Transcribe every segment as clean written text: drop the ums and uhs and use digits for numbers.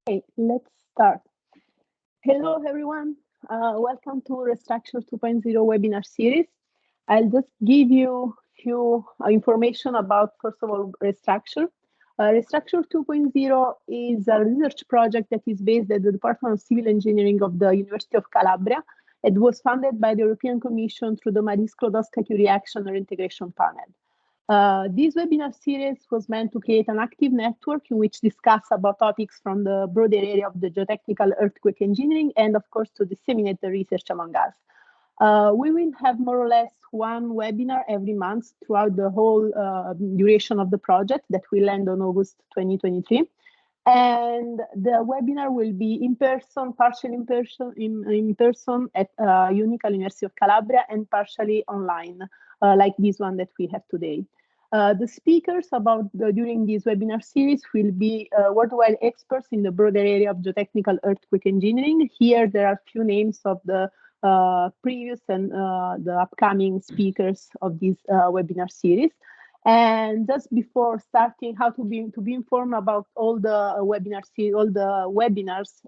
Okay, let's start. Hello, everyone. Welcome to ReStructure 2.0 webinar series. I'll just give you a few information about, first of all, ReStructure. ReStructure 2.0 is a research project that is based at the Department of Civil Engineering of the University of Calabria. It was funded by the European Commission through the Marie Sklodowska-Curie Action or Integration Panel. This webinar series was meant to create an active network in which discuss about topics from the broader area of the geotechnical earthquake engineering and, of course, to disseminate the research among us. We will have more or less one webinar every month throughout the whole duration of the project that will end on August 2023. And the webinar will be in person, partially in person at UNICAL University of Calabria and partially online, like this one that we have today. The speakers during this webinar series will be worldwide experts in the broader area of geotechnical earthquake engineering. Here there are few names of the previous and the upcoming speakers of this webinar series. And just before starting, how to be informed about all the webinars,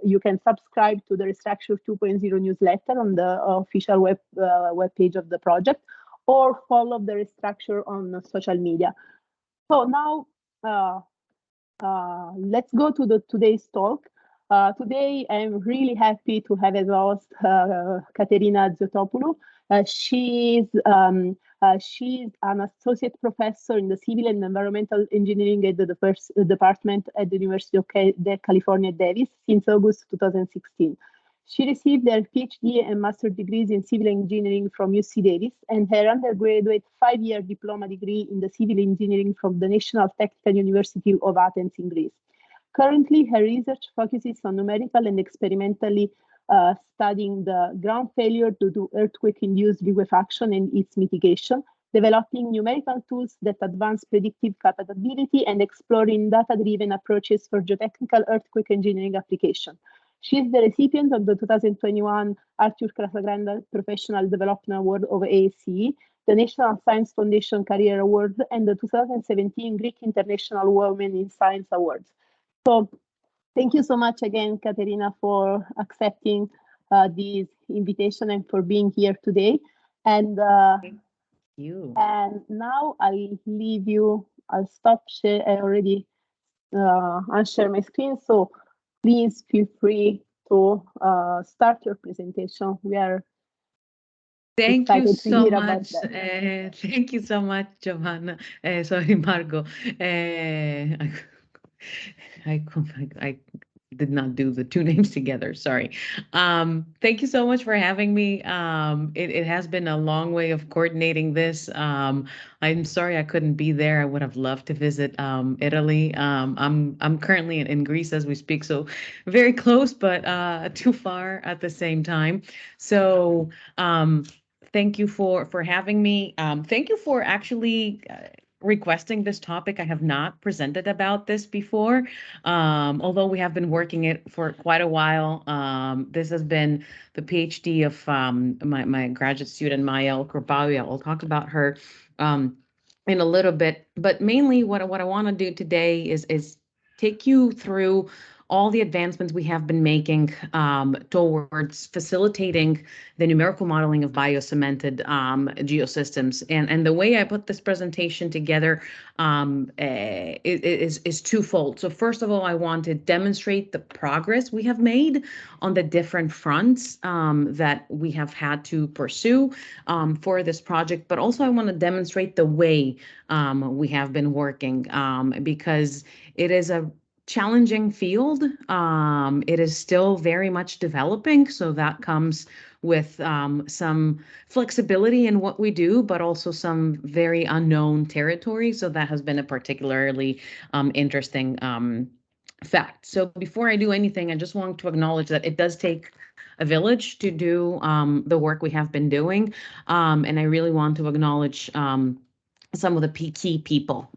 you can subscribe to the ReStructure 2.0 newsletter on the official web page of the project, or follow the ReStructure on social media. So now let's go to today's talk. Today I'm really happy to have as host Caterina Ziotopoulou. She's an associate professor in the civil and environmental engineering at the first department at the University of California, Davis since August 2016. She received her PhD and master's degrees in civil engineering from UC Davis and her undergraduate 5-year diploma degree in the civil engineering from the National Technical University of Athens in Greece. Currently, her research focuses on numerical and experimentally studying the ground failure due to earthquake-induced liquefaction and its mitigation, developing numerical tools that advance predictive capability, and exploring data-driven approaches for geotechnical earthquake engineering application. She is the recipient of the 2021 Arthur Casagrande Professional Development Award of ASCE, the National Science Foundation Career Award, and the 2017 Greek International Women in Science Awards. So thank you so much again, Caterina, for accepting this invitation and for being here today. And thank you. And now I'll leave you. I'll stop share. I already unshare my screen. So please feel free to start your presentation. We are Thank you so much. Thank you so much, Giovanna. Sorry, Marco. I did not do the two names together. Sorry. Thank you so much for having me. It has been a long way of coordinating this. I'm sorry I couldn't be there. I would have loved to visit Italy. I'm currently in Greece as we speak, so very close, but too far at the same time. So thank you for having me. Thank you for actually requesting this topic. I have not presented about this before, although we have been working it for quite a while. This has been the PhD of my graduate student, Maya Alcorbawi. I'll talk about her in a little bit, but mainly what I want to do today is take you through all the advancements we have been making towards facilitating the numerical modeling of bio-cemented geosystems. And the way I put this presentation together is twofold. So first of all, I want to demonstrate the progress we have made on the different fronts that we have had to pursue for this project, but also I want to demonstrate the way we have been working because it is a challenging field. It is still very much developing, so that comes with some flexibility in what we do, but also some very unknown territory. So that has been a particularly interesting fact. So before I do anything, I just want to acknowledge that it does take a village to do the work we have been doing, and I really want to acknowledge some of the key people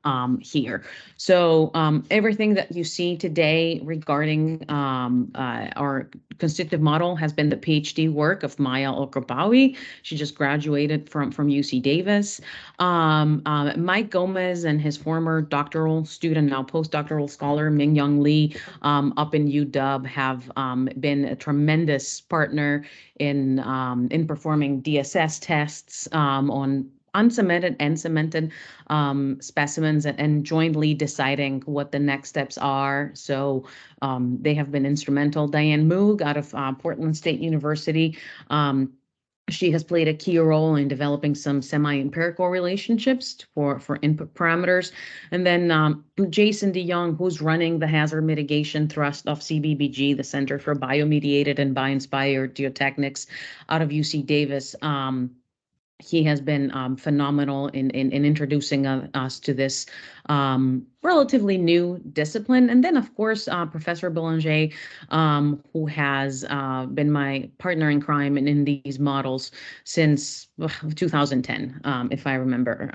here. So everything that you see today regarding our constitutive model has been the PhD work of Maya Olkabawi. She just graduated from UC Davis. Mike Gomez and his former doctoral student, now postdoctoral scholar, Ming-Young Lee, up in UW have been a tremendous partner in performing DSS tests on uncemented and cemented specimens and jointly deciding what the next steps are. So they have been instrumental. Diane Moog out of Portland State University. She has played a key role in developing some semi-empirical relationships for input parameters. And then Jason DeYoung, who's running the hazard mitigation thrust of CBBG, the Center for Biomediated and Bio-inspired Geotechnics out of UC Davis. He has been phenomenal in introducing us to this relatively new discipline. And then, of course, Professor Boulanger, who has been my partner in crime in these models since 2010, if I remember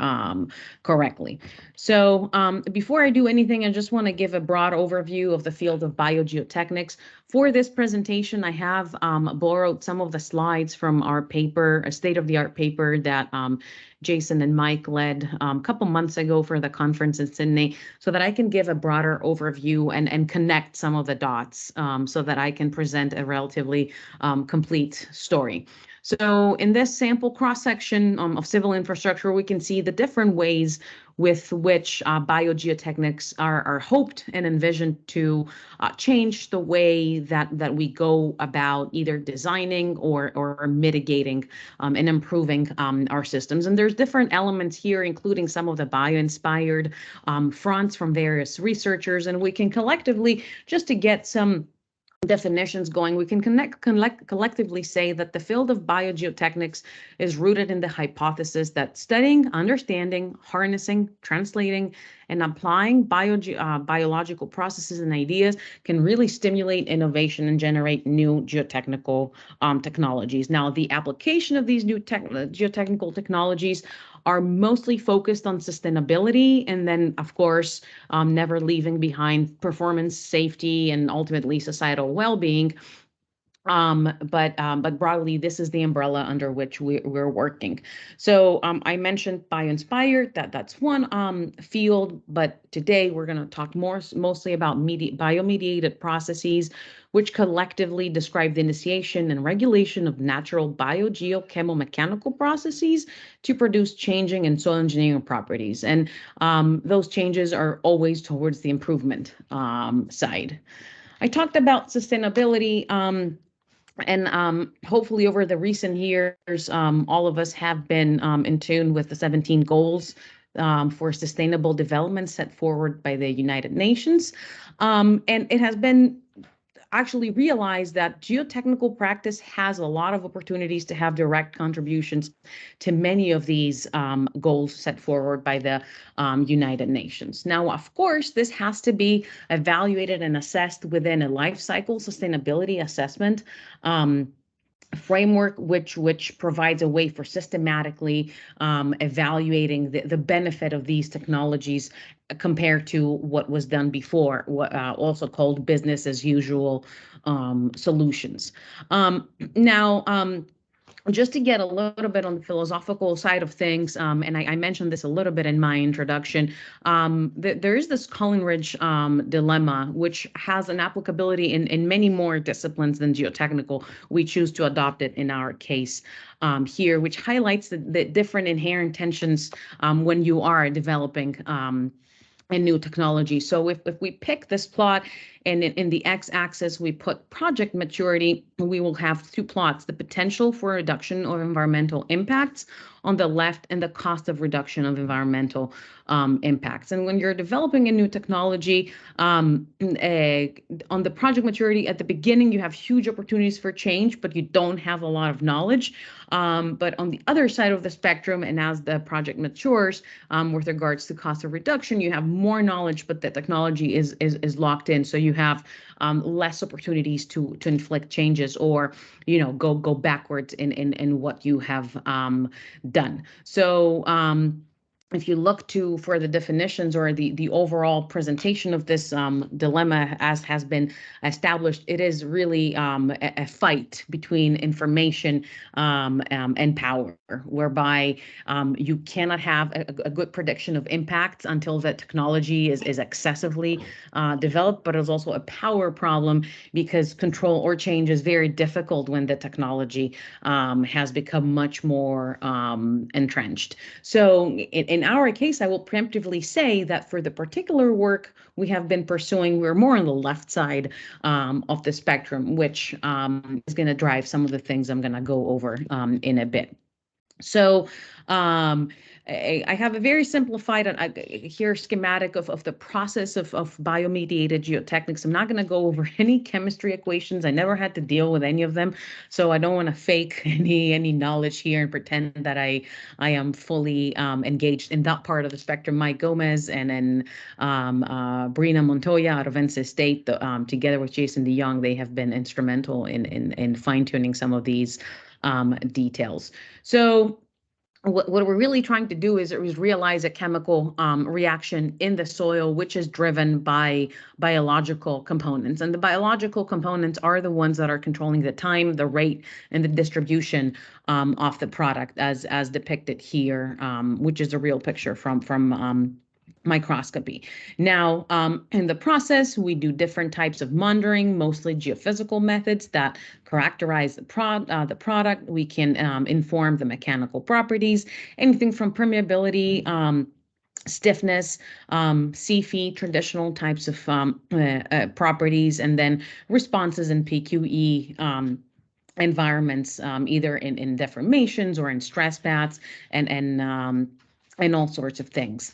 correctly. So before I do anything, I just want to give a broad overview of the field of biogeotechnics. For this presentation, I have borrowed some of the slides from our paper, a state-of-the-art paper that Jason and Mike led a couple months ago for the conference in Sydney, so that I can give a broader overview and connect some of the dots so that I can present a relatively complete story. So in this sample cross-section of civil infrastructure, we can see the different ways with which biogeotechnics are hoped and envisioned to change the way that we go about either designing or mitigating and improving our systems. And there's different elements here, including some of the bio-inspired fronts from various researchers, and we can collectively, just to get some definitions going, we can collectively say that the field of biogeotechnics is rooted in the hypothesis that studying, understanding, harnessing, translating, and applying biological processes and ideas can really stimulate innovation and generate new geotechnical technologies. Now, the application of these new geotechnical technologies are mostly focused on sustainability, and then, of course, never leaving behind performance, safety, and ultimately societal well-being. But broadly, this is the umbrella under which we're working. So I mentioned bio-inspired, that's one field, but today we're going to talk mostly about biomediated processes, which collectively describe the initiation and regulation of natural biogeochemomechanical processes to produce changing and soil engineering properties. And those changes are always towards the improvement side. I talked about sustainability. And hopefully over the recent years, all of us have been in tune with the 17 goals for sustainable development set forward by the United Nations. And it has been actually realized that geotechnical practice has a lot of opportunities to have direct contributions to many of these goals set forward by the United Nations. Now, of course, this has to be evaluated and assessed within a life cycle sustainability assessment framework, which provides a way for systematically evaluating the benefit of these technologies compared to what was done before, also called business as usual solutions. Now, just to get a little bit on the philosophical side of things, and I mentioned this a little bit in my introduction, there is this Coleridge dilemma, which has an applicability in many more disciplines than geotechnical. We choose to adopt it in our case here, which highlights the different inherent tensions when you are developing a new technology. So if we pick this plot, and in the x-axis we put project maturity, we will have two plots: the potential for reduction of environmental impacts on the left and the cost of reduction of environmental impacts. And when you're developing a new technology, on the project maturity at the beginning, you have huge opportunities for change, but you don't have a lot of knowledge. But on the other side of the spectrum, and as the project matures with regards to cost of reduction, you have more knowledge, but the technology is locked in. So you have less opportunities to inflict changes or, go backwards in what you have done. So if you look for the definitions or the overall presentation of this dilemma as has been established, it is really a fight between information and power, whereby you cannot have a good prediction of impacts until the technology is excessively developed, but it's also a power problem because control or change is very difficult when the technology has become much more entrenched. So in our case, I will preemptively say that for the particular work we have been pursuing, we're more on the left side of the spectrum, which is going to drive some of the things I'm going to go over in a bit. So I have a very simplified here schematic of the process of biomediated geotechnics. I'm not going to go over any chemistry equations. I never had to deal with any of them, so I don't want to fake any knowledge here and pretend that I am fully engaged in that part of the spectrum. Mike Gomez and then Brina Montoya out of NC State, together with Jason DeYoung, they have been instrumental in fine-tuning some of these details. So what we're really trying to do is realize a chemical reaction in the soil, which is driven by biological components. And the biological components are the ones that are controlling the time, the rate, and the distribution of the product as depicted here, which is a real picture from microscopy. Now, in the process, we do different types of monitoring, mostly geophysical methods that characterize the product. We can inform the mechanical properties, anything from permeability, stiffness, CFE, traditional types of properties, and then responses in PQE environments, either in deformations or in stress paths and all sorts of things.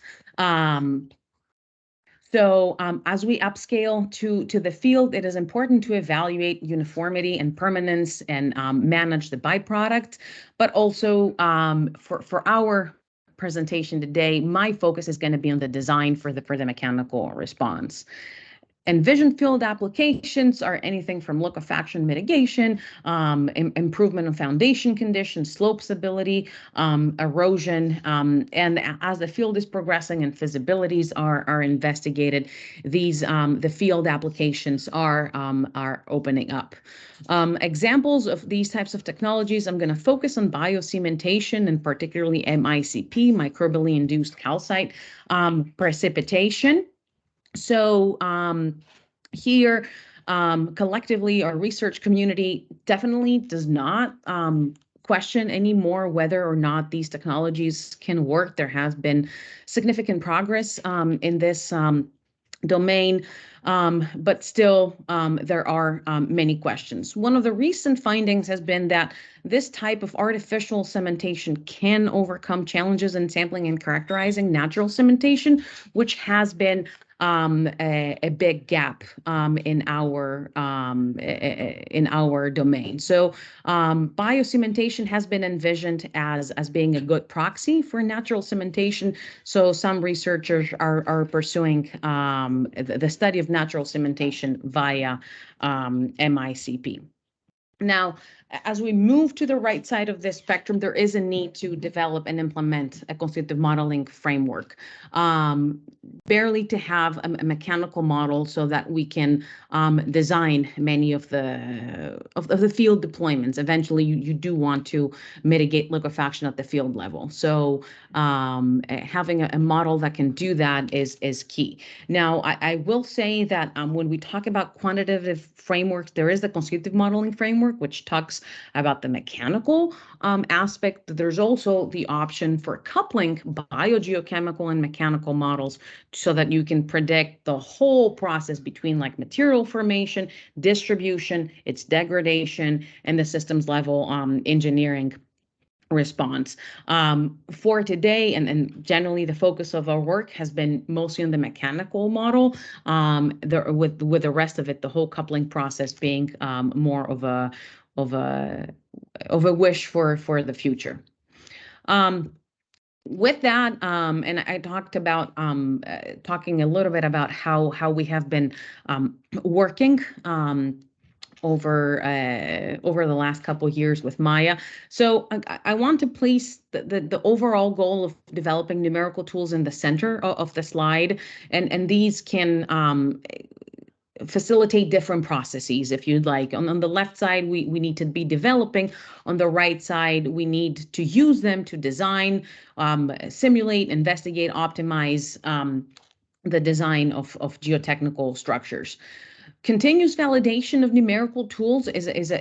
So as we upscale to the field, it is important to evaluate uniformity and permanence and manage the byproduct, but also for our presentation today, my focus is going to be on the design for the mechanical response. Envisioned field applications are anything from liquefaction mitigation, improvement of foundation conditions, slope stability, erosion, and as the field is progressing and feasibilities are investigated, the field applications are opening up. Examples of these types of technologies, I'm going to focus on bio-cementation and particularly MICP, microbially-induced calcite, precipitation. So here, collectively, our research community definitely does not question anymore whether or not these technologies can work. There has been significant progress in this domain, but still there are many questions. One of the recent findings has been that this type of artificial cementation can overcome challenges in sampling and characterizing natural cementation, which has been a big gap in our domain. So bio-cementation has been envisioned as being a good proxy for natural cementation. So some researchers are pursuing the study of natural cementation via MICP. Now, as we move to the right side of this spectrum, there is a need to develop and implement a constitutive modeling framework, barely to have a mechanical model so that we can design many of the field deployments. Eventually, you do want to mitigate liquefaction at the field level. So having a model that can do that is key. Now, I will say that when we talk about quantitative frameworks, there is the constitutive modeling framework, which talks about the mechanical aspect. There's also the option for coupling biogeochemical and mechanical models so that you can predict the whole process between like material formation, distribution, its degradation, and the systems level engineering response. For today, and generally the focus of our work has been mostly on the mechanical model, with the rest of it, the whole coupling process being more of a wish for the future. With that, and I talked about talking a little bit about how we have been working over the last couple of years with Maya. So I want to place the overall goal of developing numerical tools in the center of the slide, and these can facilitate different processes, if you'd like. On the left side, we need to be developing. On the right side, we need to use them to design, simulate, investigate, optimize the design of geotechnical structures. Continuous validation of numerical tools is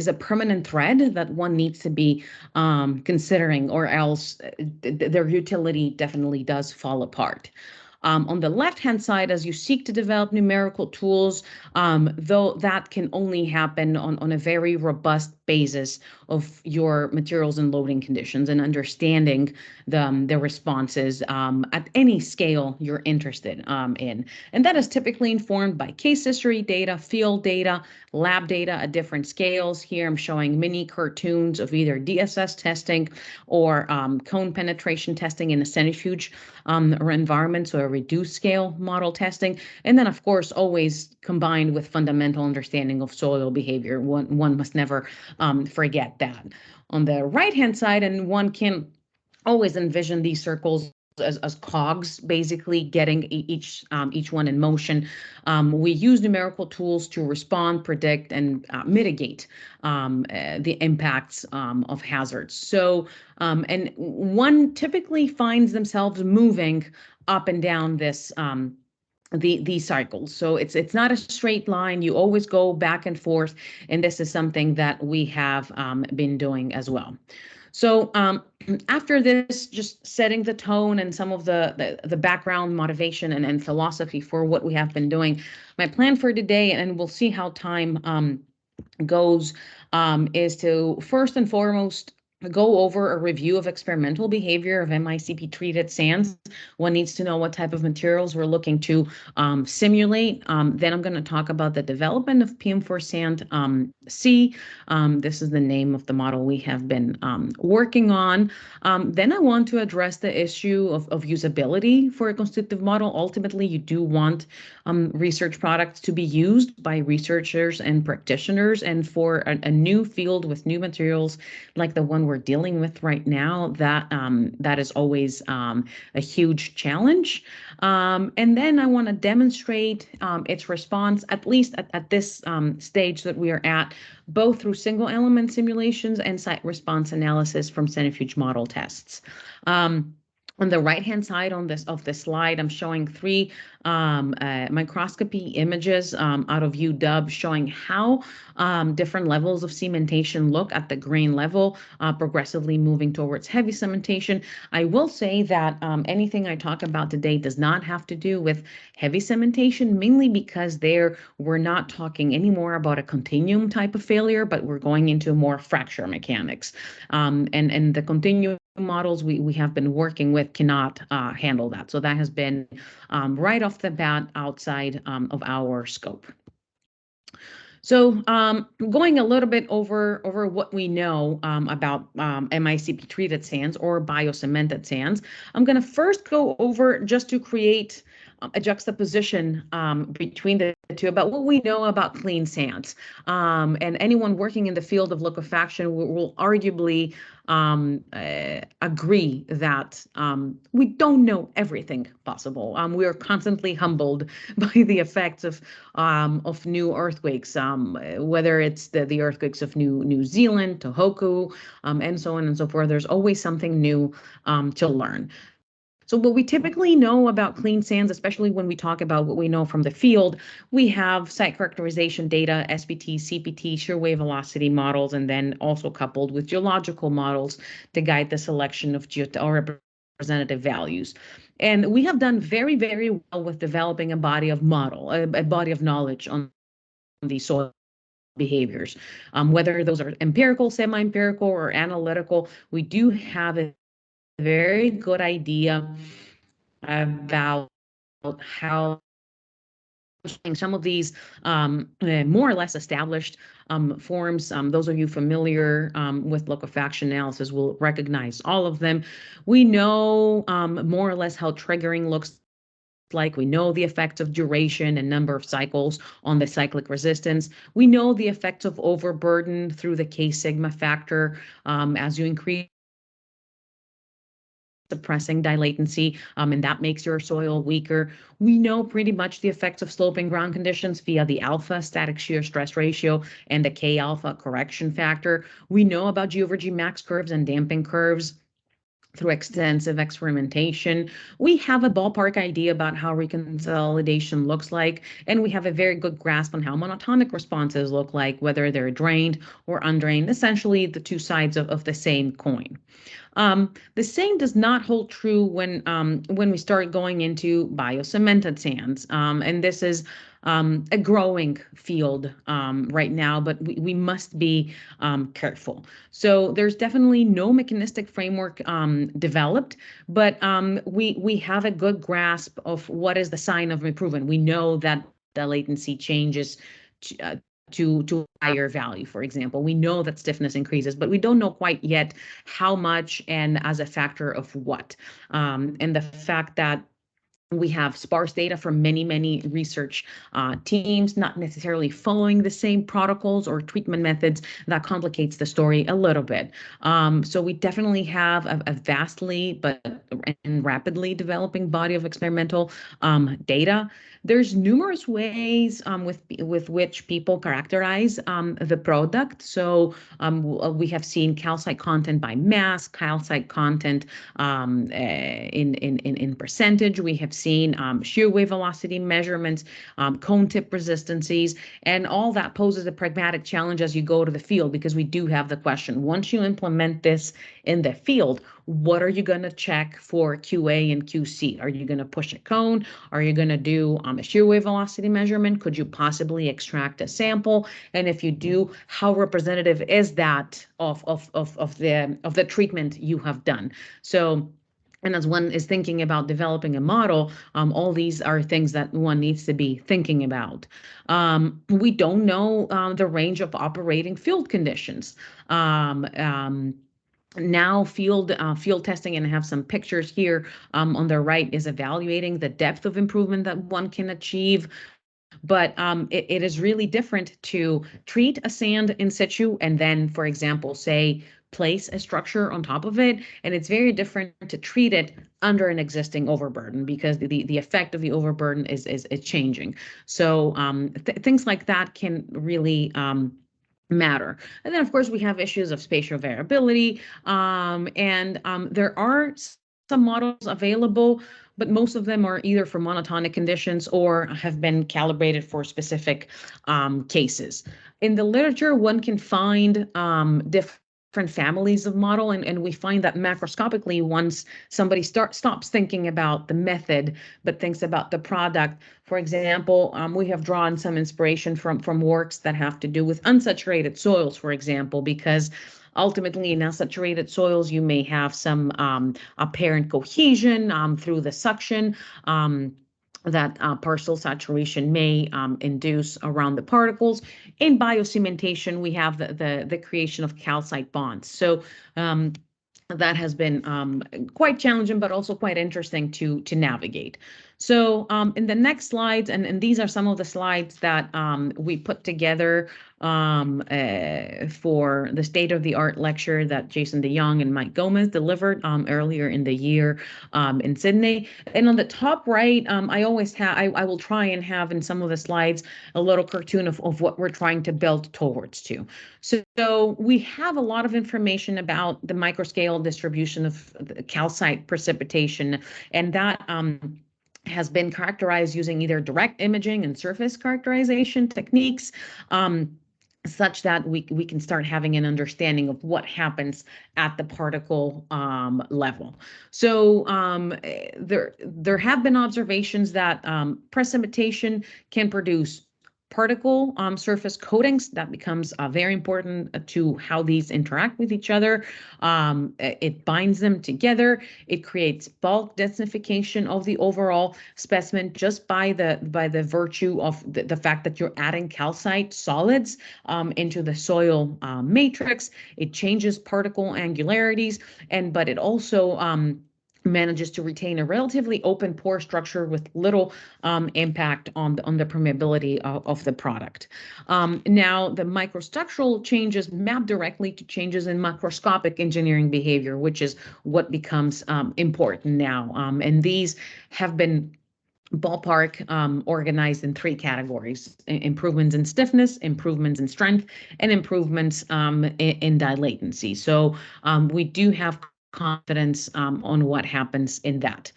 a permanent thread that one needs to be considering, or else their utility definitely does fall apart. On the left-hand side, as you seek to develop numerical tools, though that can only happen on a very robust basis of your materials and loading conditions and understanding the responses at any scale you're interested in. And that is typically informed by case history data, field data, lab data at different scales. Here I'm showing mini cartoons of either DSS testing or cone penetration testing in a centrifuge environment, so a reduced scale model testing. And then, of course, always combined with fundamental understanding of soil behavior. One must never forget that. On the right-hand side, and one can always envision these circles as cogs, basically getting each one in motion. We use numerical tools to respond, predict, and mitigate the impacts of hazards. So, and one typically finds themselves moving up and down this these cycles. So it's not a straight line. You always go back and forth, and this is something that we have been doing as well. So after this, just setting the tone and some of the background motivation and philosophy for what we have been doing, my plan for today, and we'll see how time goes, is to first and foremost go over a review of experimental behavior of MICP treated sands. One needs to know what type of materials we're looking to simulate. Then I'm going to talk about the development of PM4 sand C. This is the name of the model we have been working on. Then I want to address the issue of usability for a constitutive model. Ultimately, you do want research products to be used by researchers and practitioners, and for a new field with new materials like the one we're dealing with right now, that is always a huge challenge. And then I want to demonstrate its response, at least at this stage that we are at, both through single element simulations and site response analysis from centrifuge model tests. On the right-hand side of this slide, I'm showing three microscopy images out of UW showing how different levels of cementation look at the grain level, progressively moving towards heavy cementation. I will say that anything I talk about today does not have to do with heavy cementation, mainly because there we're not talking anymore about a continuum type of failure, but we're going into more fracture mechanics. And the continuum models we have been working with cannot handle that. So that has been right off the bat outside of our scope. So going a little bit over what we know about MICP treated sands or bio-cemented sands, I'm going to first go over, just to create a juxtaposition between the two, about what we know about clean sands. And anyone working in the field of liquefaction will arguably agree that we don't know everything possible. We are constantly humbled by the effects of new earthquakes, whether it's the earthquakes of New Zealand, Tohoku, and so on and so forth. There's always something new to learn. So what we typically know about clean sands, especially when we talk about what we know from the field, we have site characterization data, SPT, CPT, shear wave velocity models, and then also coupled with geological models to guide the selection of representative values. And we have done very, very well with developing a body of knowledge on these soil behaviors. Whether those are empirical, semi-empirical, or analytical, we do have a very good idea about how some of these more or less established forms, those of you familiar with liquefaction analysis will recognize all of them. We know more or less how triggering looks like. We know the effects of duration and number of cycles on the cyclic resistance. We know the effects of overburden through the K sigma factor as you increase suppressing dilatancy, and that makes your soil weaker. We know pretty much the effects of sloping ground conditions via the alpha static shear stress ratio and the K alpha correction factor. We know about G over G max curves and damping curves through extensive experimentation. We have a ballpark idea about how reconsolidation looks like, and we have a very good grasp on how monotonic responses look like, whether they're drained or undrained, essentially the two sides of the same coin. The same does not hold true when we start going into bio-cemented sands, and this is a growing field right now, but we must be careful. So there's definitely no mechanistic framework developed, but we have a good grasp of what is the sign of improvement. We know that the latency changes to higher value, for example. We know that stiffness increases, but we don't know quite yet how much and as a factor of what. And the fact that we have sparse data from many research teams, not necessarily following the same protocols or treatment methods, that complicates the story a little bit. So we definitely have a vastly and rapidly developing body of experimental data. There's numerous ways with which people characterize the product. So we have seen calcite content by mass, calcite content in percentage. We have seen shear wave velocity measurements, cone tip resistances, and all that poses a pragmatic challenge as you go to the field, because we do have the question, once you implement this in the field, what are you going to check for QA and QC? Are you going to push a cone? Are you going to do a shear wave velocity measurement? Could you possibly extract a sample? And if you do, how representative is that of the treatment you have done? So, and as one is thinking about developing a model, all these are things that one needs to be thinking about. We don't know the range of operating field conditions. Now field testing, and I have some pictures here on the right, is evaluating the depth of improvement that one can achieve. But it is really different to treat a sand in situ and then, for example, say, place a structure on top of it. And it's very different to treat it under an existing overburden, because the effect of the overburden is changing. So things like that can really matter. And then, of course, we have issues of spatial variability, and there are some models available, but most of them are either for monotonic conditions or have been calibrated for specific cases. In the literature, one can find different families of model, and we find that macroscopically, once somebody stops thinking about the method but thinks about the product. For example, we have drawn some inspiration from works that have to do with unsaturated soils, for example, because ultimately in unsaturated soils you may have some apparent cohesion through the suction that partial saturation may induce around the particles. In bio-cementation, we have the creation of calcite bonds. So that has been quite challenging, but also quite interesting to navigate. So in the next slides, and these are some of the slides that we put together for the state-of-the-art lecture that Jason DeYoung and Mike Gomez delivered earlier in the year in Sydney. And on the top right, I will try and have in some of the slides a little cartoon of what we're trying to build towards to. So we have a lot of information about the microscale distribution of calcite precipitation, and that has been characterized using either direct imaging and surface characterization techniques, such that we can start having an understanding of what happens at the particle level. So there have been observations that precipitation can produce particle surface coatings. That becomes very important to how these interact with each other. It binds them together. It creates bulk densification of the overall specimen just by the virtue of the fact that you're adding calcite solids into the soil matrix. It changes particle angularities, but it also manages to retain a relatively open pore structure with little impact on the permeability of the product. Now, the microstructural changes map directly to changes in macroscopic engineering behavior, which is what becomes important now. And these have been ballpark organized in 3 categories: improvements in stiffness, improvements in strength, and improvements in dilatancy. So we do have confidence on what happens in that.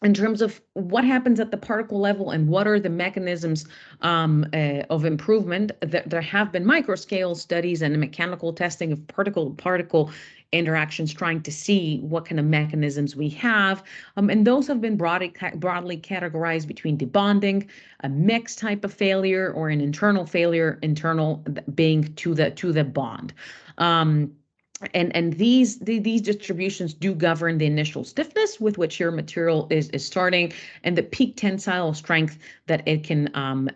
In terms of what happens at the particle level and what are the mechanisms of improvement, there have been microscale studies and mechanical testing of particle-to-particle interactions trying to see what kind of mechanisms we have. And those have been broadly categorized between debonding, a mixed type of failure, or an internal failure, internal being to the bond. And these distributions do govern the initial stiffness with which your material is starting and the peak tensile strength that it can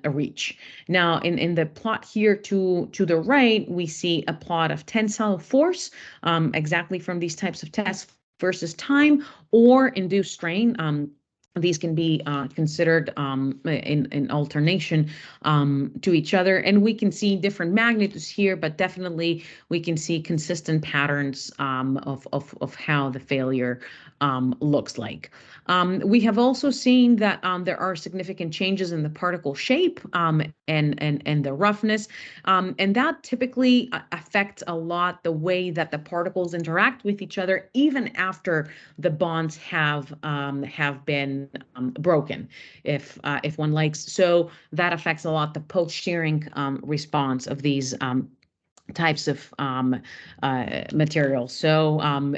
reach. Now, in the plot here to the right, we see a plot of tensile force exactly from these types of tests versus time or induced strain. These can be considered in alternation to each other. And we can see different magnitudes here, but definitely we can see consistent patterns of how the failure looks like. We have also seen that there are significant changes in the particle shape and the roughness. And that typically affects a lot the way that the particles interact with each other, even after the bonds have been broken, if one likes. So that affects a lot the post-shearing response of these types of materials. So and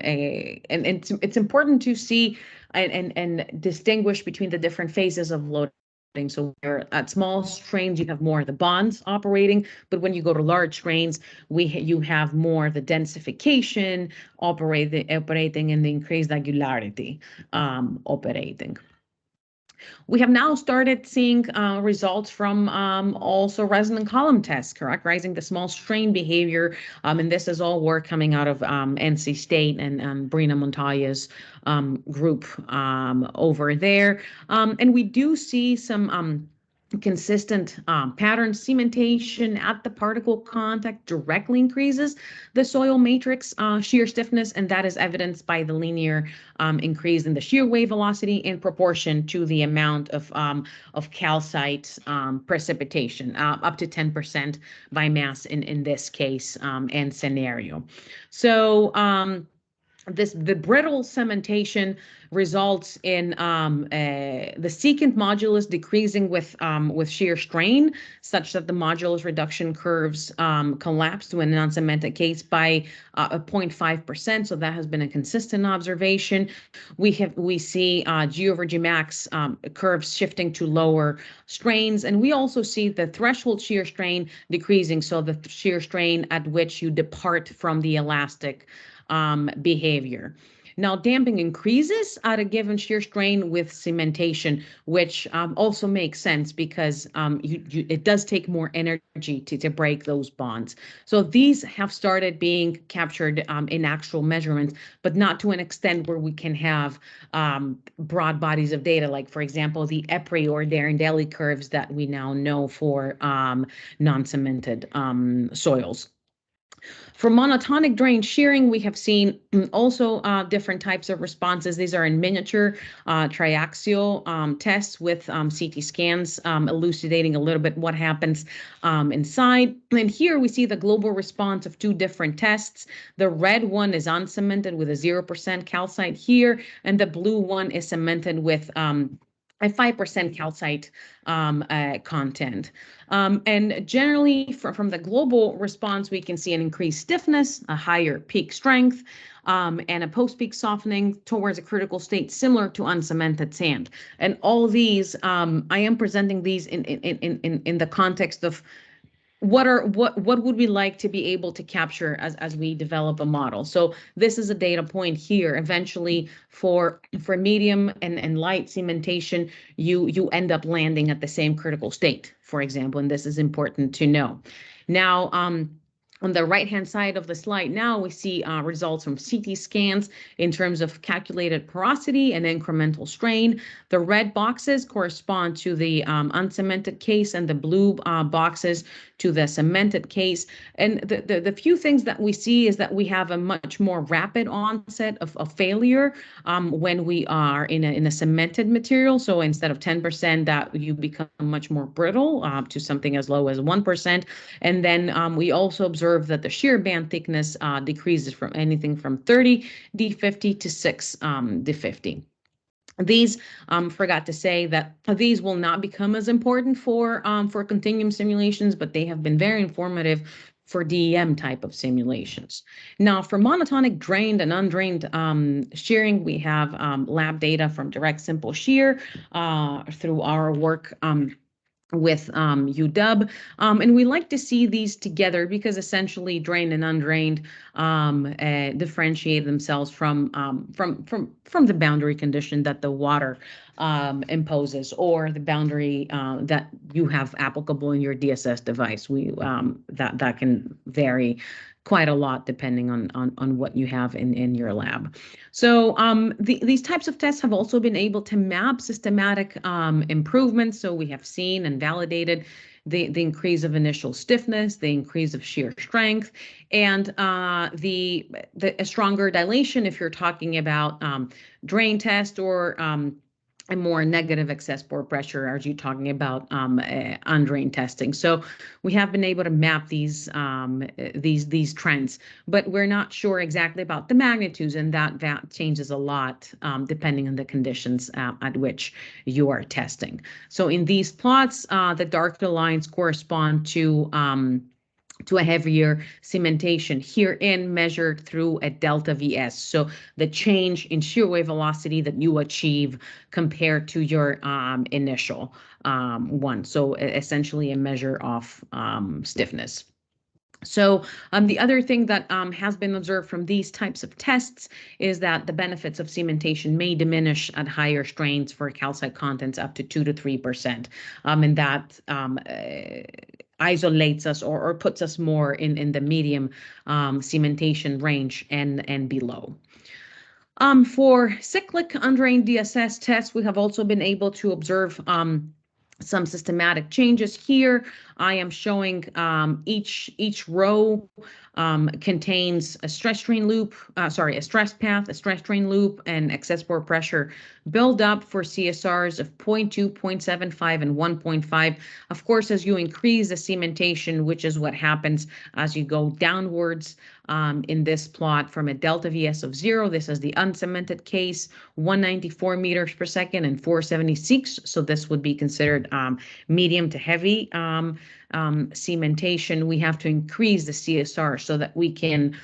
it's important to see and distinguish between the different phases of loading. So where at small strains you have more of the bonds operating, but when you go to large strains, you have more the densification operating and the increased angularity operating. We have now started seeing results from also resonant column tests, characterizing the small strain behavior. And this is all work coming out of NC State and Brina Montoya's group over there. And we do see some consistent pattern. Cementation at the particle contact directly increases the soil matrix shear stiffness, and that is evidenced by the linear increase in the shear wave velocity in proportion to the amount of calcite precipitation, up to 10% by mass in this case and scenario. So the brittle cementation results in the secant modulus decreasing with shear strain, such that the modulus reduction curves collapse to a non-cemented case by 0.5%. So that has been a consistent observation. We see G over G max curves shifting to lower strains, and we also see the threshold shear strain decreasing. So the shear strain at which you depart from the elastic behavior. Now, damping increases at a given shear strain with cementation, which also makes sense because it does take more energy to break those bonds. So these have started being captured in actual measurements, but not to an extent where we can have broad bodies of data, like, for example, the EPRI or Darendelli curves that we now know for non-cemented soils. For monotonic drain shearing, we have seen also different types of responses. These are in miniature triaxial tests with CT scans elucidating a little bit what happens inside. And here we see the global response of 2 different tests. The red one is uncemented with a 0% calcite here, and the blue one is cemented with a 5% calcite content. And generally, from the global response, we can see an increased stiffness, a higher peak strength, and a post-peak softening towards a critical state similar to uncemented sand. And all these, I am presenting these in the context of what would we like to be able to capture as we develop a model. So this is a data point here. Eventually, for medium and light cementation, you end up landing at the same critical state, for example, and this is important to know. Now, On the right-hand side of the slide now, we see results from CT scans in terms of calculated porosity and incremental strain. The red boxes correspond to the uncemented case, and the blue boxes to the cemented case. And the few things that we see is that we have a much more rapid onset of failure when we are in a cemented material. So instead of 10%, that you become much more brittle to something as low as 1%. And then we also observe that the shear band thickness decreases from anything from 30 D50 to 6 D50. These forgot to say that these will not become as important for continuum simulations, but they have been very informative for DEM type of simulations. Now, for monotonic drained and undrained shearing, we have lab data from direct simple shear through our work with UW, and we like to see these together because essentially drained and undrained differentiate themselves from the boundary condition that the water imposes, or the boundary that you have applicable in your DSS device. That can vary quite a lot depending on what you have in your lab. So these types of tests have also been able to map systematic improvements. So we have seen and validated the increase of initial stiffness, the increase of shear strength, and a stronger dilation if you're talking about drain test, or a more negative excess pore pressure as you're talking about undrained testing. So we have been able to map these trends, but we're not sure exactly about the magnitudes, and that changes a lot depending on the conditions at which you are testing. So in these plots, the darker lines correspond to a heavier cementation, herein measured through a delta Vs. So the change in shear wave velocity that you achieve compared to your initial one. So essentially a measure of stiffness. So the other thing that has been observed from these types of tests is that the benefits of cementation may diminish at higher strains for calcite contents up to 2 to 3%. And that isolates us or puts us more in the medium cementation range and below. For cyclic undrained DSS tests, we have also been able to observe some systematic changes here. I am showing each row contains a stress strain loop, a stress path, a stress strain loop, and excess pore pressure build up for CSRs of 0.2, 0.75, and 1.5. Of course, as you increase the cementation, which is what happens as you go downwards in this plot from a delta Vs of 0, this is the uncemented case, 194 meters per second and 476. So this would be considered medium to heavy cementation. We have to increase the CSR so that we can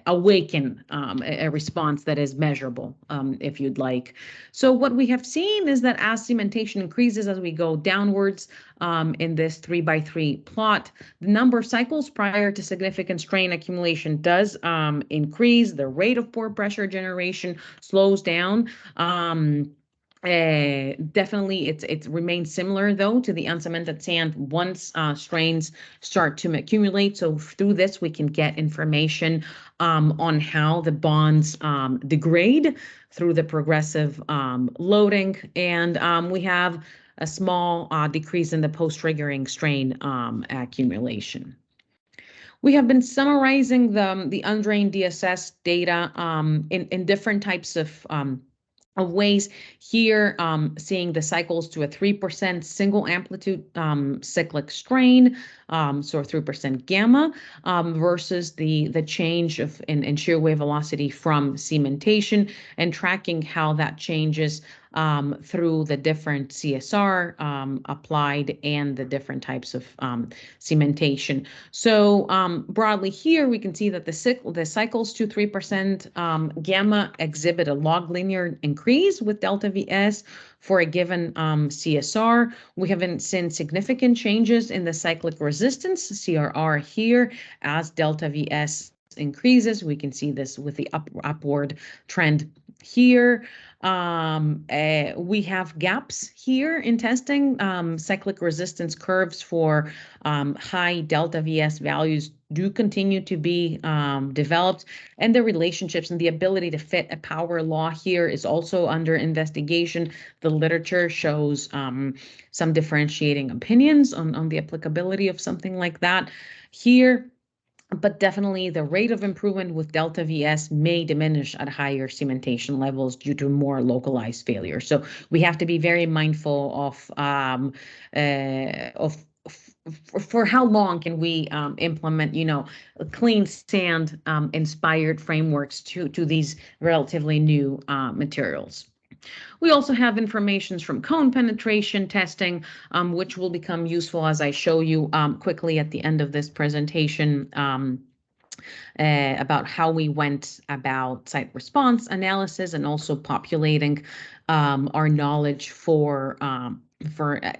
awaken a response that is measurable, if you'd like. So what we have seen is that as cementation increases as we go downwards in this 3x3 plot, the number of cycles prior to significant strain accumulation does increase. The rate of pore pressure generation slows down. Definitely it remains similar though to the uncemented sand once strains start to accumulate. So through this we can get information on how the bonds degrade through the progressive loading, and we have a small decrease in the post-triggering strain accumulation. We have been summarizing the undrained DSS data in different types of ways here, seeing the cycles to a 3% single amplitude cyclic strain, so 3% gamma, versus the change in shear wave velocity from cementation, and tracking how that changes through the different CSR applied and the different types of cementation. So broadly here, we can see that the cycles to 3% gamma exhibit a log linear increase with delta Vs for a given CSR. We haven't seen significant changes in the cyclic resistance, CRR, here as delta Vs increases. We can see this with the upward trend here. We have gaps here in testing. Cyclic resistance curves for high delta Vs values do continue to be developed, and the relationships and the ability to fit a power law here is also under investigation. The literature shows some differentiating opinions on the applicability of something like that here. But definitely the rate of improvement with delta VS may diminish at higher cementation levels due to more localized failure. So we have to be very mindful for how long can we implement, clean sand inspired frameworks to these relatively new materials. We also have information from cone penetration testing, which will become useful as I show you quickly at the end of this presentation about how we went about site response analysis and also populating our knowledge for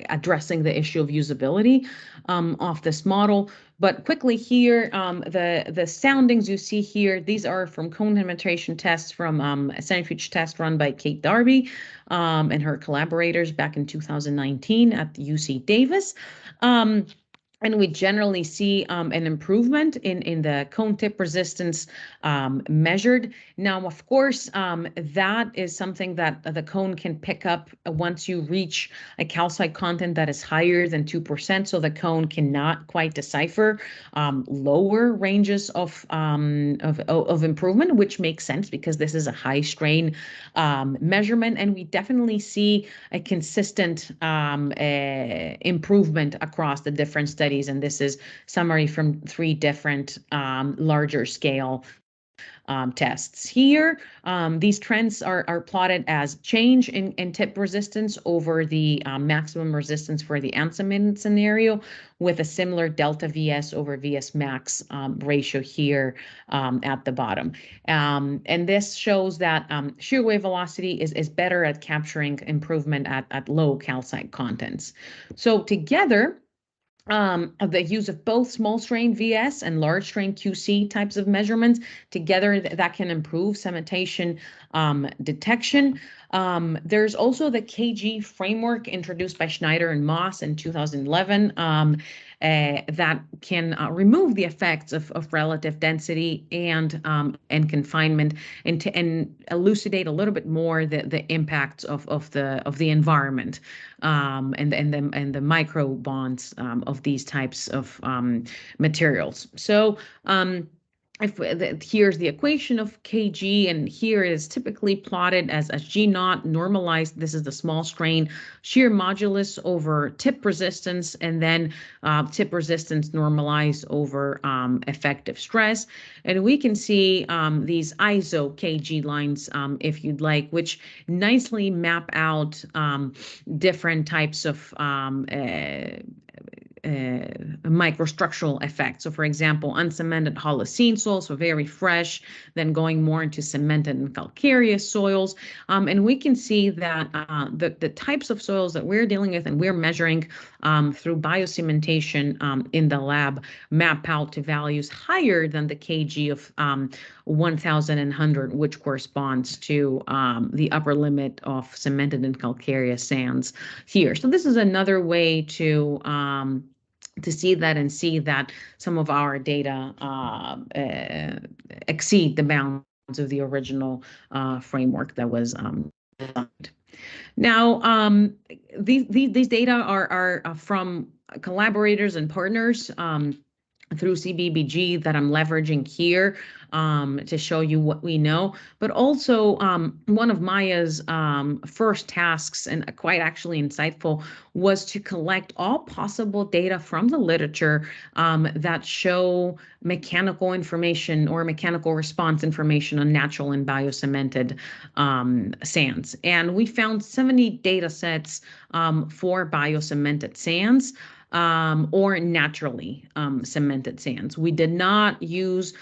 addressing the issue of usability of this model. But quickly here, the soundings you see here, these are from cone penetration tests from a centrifuge test run by Kate Darby and her collaborators back in 2019 at the UC Davis. And we generally see an improvement in the cone tip resistance measured. Now, of course, that is something that the cone can pick up once you reach a calcite content that is higher than 2%. So the cone cannot quite decipher lower ranges of improvement, which makes sense because this is a high strain measurement. And we definitely see a consistent improvement across the different studies. And this is summary from 3 different larger scale tests. Here, these trends are plotted as change in tip resistance over the maximum resistance for the uncementated scenario, with a similar delta VS over VS max ratio here at the bottom. And this shows that shear wave velocity is better at capturing improvement at low calcite contents. So together, the use of both small strain VS and large strain QC types of measurements together that can improve cementation detection. There's also the KG framework introduced by Schneider and Moss in 2011 that can remove the effects of relative density and confinement, and elucidate a little bit more the impacts of the environment and the micro bonds of these types of materials. So here's the equation of Kg, and here is typically plotted as G naught normalized. This is the small strain shear modulus over tip resistance, and then tip resistance normalized over effective stress. And we can see these ISO Kg lines, if you'd like, which nicely map out different types of microstructural effects. So for example, uncemented Holocene soils, so very fresh, then going more into cemented and calcareous soils. And we can see that the types of soils that we're dealing with and we're measuring through bio-cementation in the lab map out to values higher than the Kg of 1,100, which corresponds to the upper limit of cemented and calcareous sands here. So this is another way to see that and see that some of our data exceed the bounds of the original framework that was designed. Now, these data are from collaborators and partners through CBBG that I'm leveraging here to show you what we know. But also one of Maya's first tasks, and quite actually insightful, was to collect all possible data from the literature that show mechanical information or mechanical response information on natural and bio-cemented sands. And we found 70 data sets for bio-cemented sands. Or naturally cemented sands. We did not use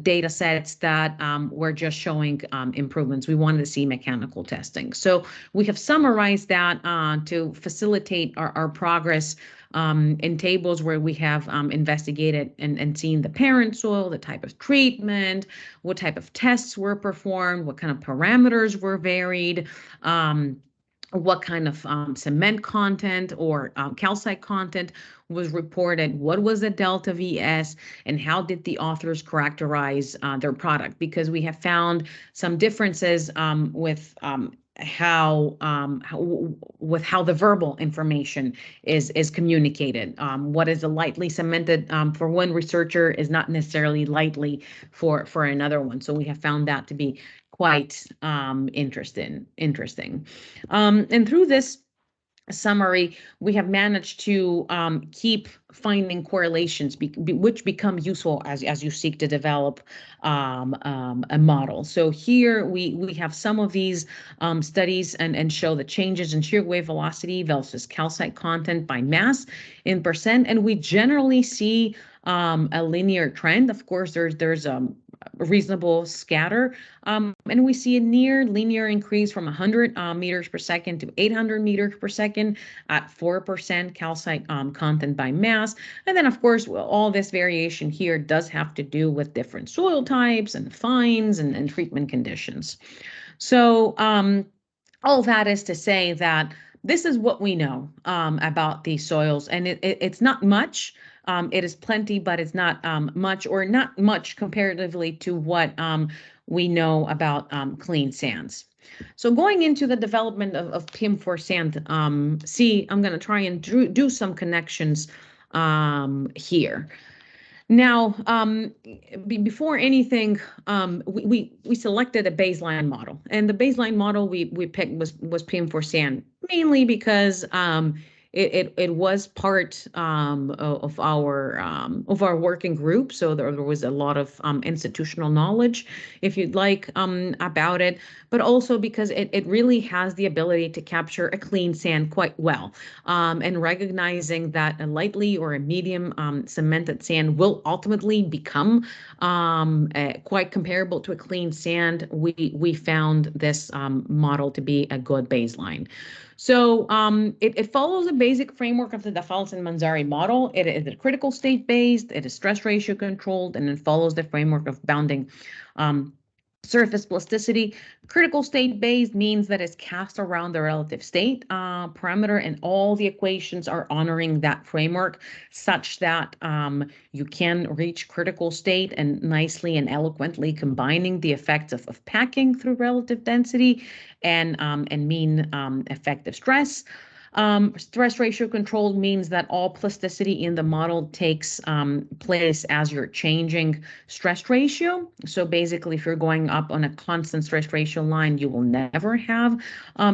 data sets that were just showing improvements. We wanted to see mechanical testing. So we have summarized that to facilitate our progress in tables where we have investigated and seen the parent soil, the type of treatment, what type of tests were performed, what kind of parameters were varied, what kind of cement content or calcite content was reported, what was the delta VS, and how did the authors characterize their product? Because we have found some differences with how the verbal information is communicated. What is a lightly cemented for one researcher is not necessarily lightly for another one. So we have found that to be quite interesting. And through this summary, we have managed to keep finding correlations, which become useful as you seek to develop a model. So here we have some of these studies and show the changes in shear wave velocity versus calcite content by mass in percent, and we generally see a linear trend. Of course, there's a reasonable scatter, and we see a near linear increase from 100 meters per second to 800 meters per second at 4% calcite content by mass. And then, of course, all this variation here does have to do with different soil types and fines and treatment conditions. So all that is to say that this is what we know about these soils, and it's not much. It is plenty, but it's not much, or not much comparatively to what we know about clean sands. So going into the development of PM4 sand, I'm going to try and do some connections here. Now, before anything, we selected a baseline model, and the baseline model we picked was PM4 sand, mainly because it was part of our working group, so there was a lot of institutional knowledge, if you'd like, about it, but also because it really has the ability to capture a clean sand quite well, and recognizing that a lightly or a medium cemented sand will ultimately become quite comparable to a clean sand. We found this model to be a good baseline. So it follows a basic framework of the Dafals and Manzari model. It is a critical state based, it is stress ratio controlled, and it follows the framework of bounding surface plasticity. Critical state based means that it's cast around the relative state parameter, and all the equations are honoring that framework such that you can reach critical state and nicely and eloquently combining the effects of packing through relative density and mean effective stress. Stress ratio controlled means that all plasticity in the model takes place as you're changing stress ratio. So basically, if you're going up on a constant stress ratio line, you will never have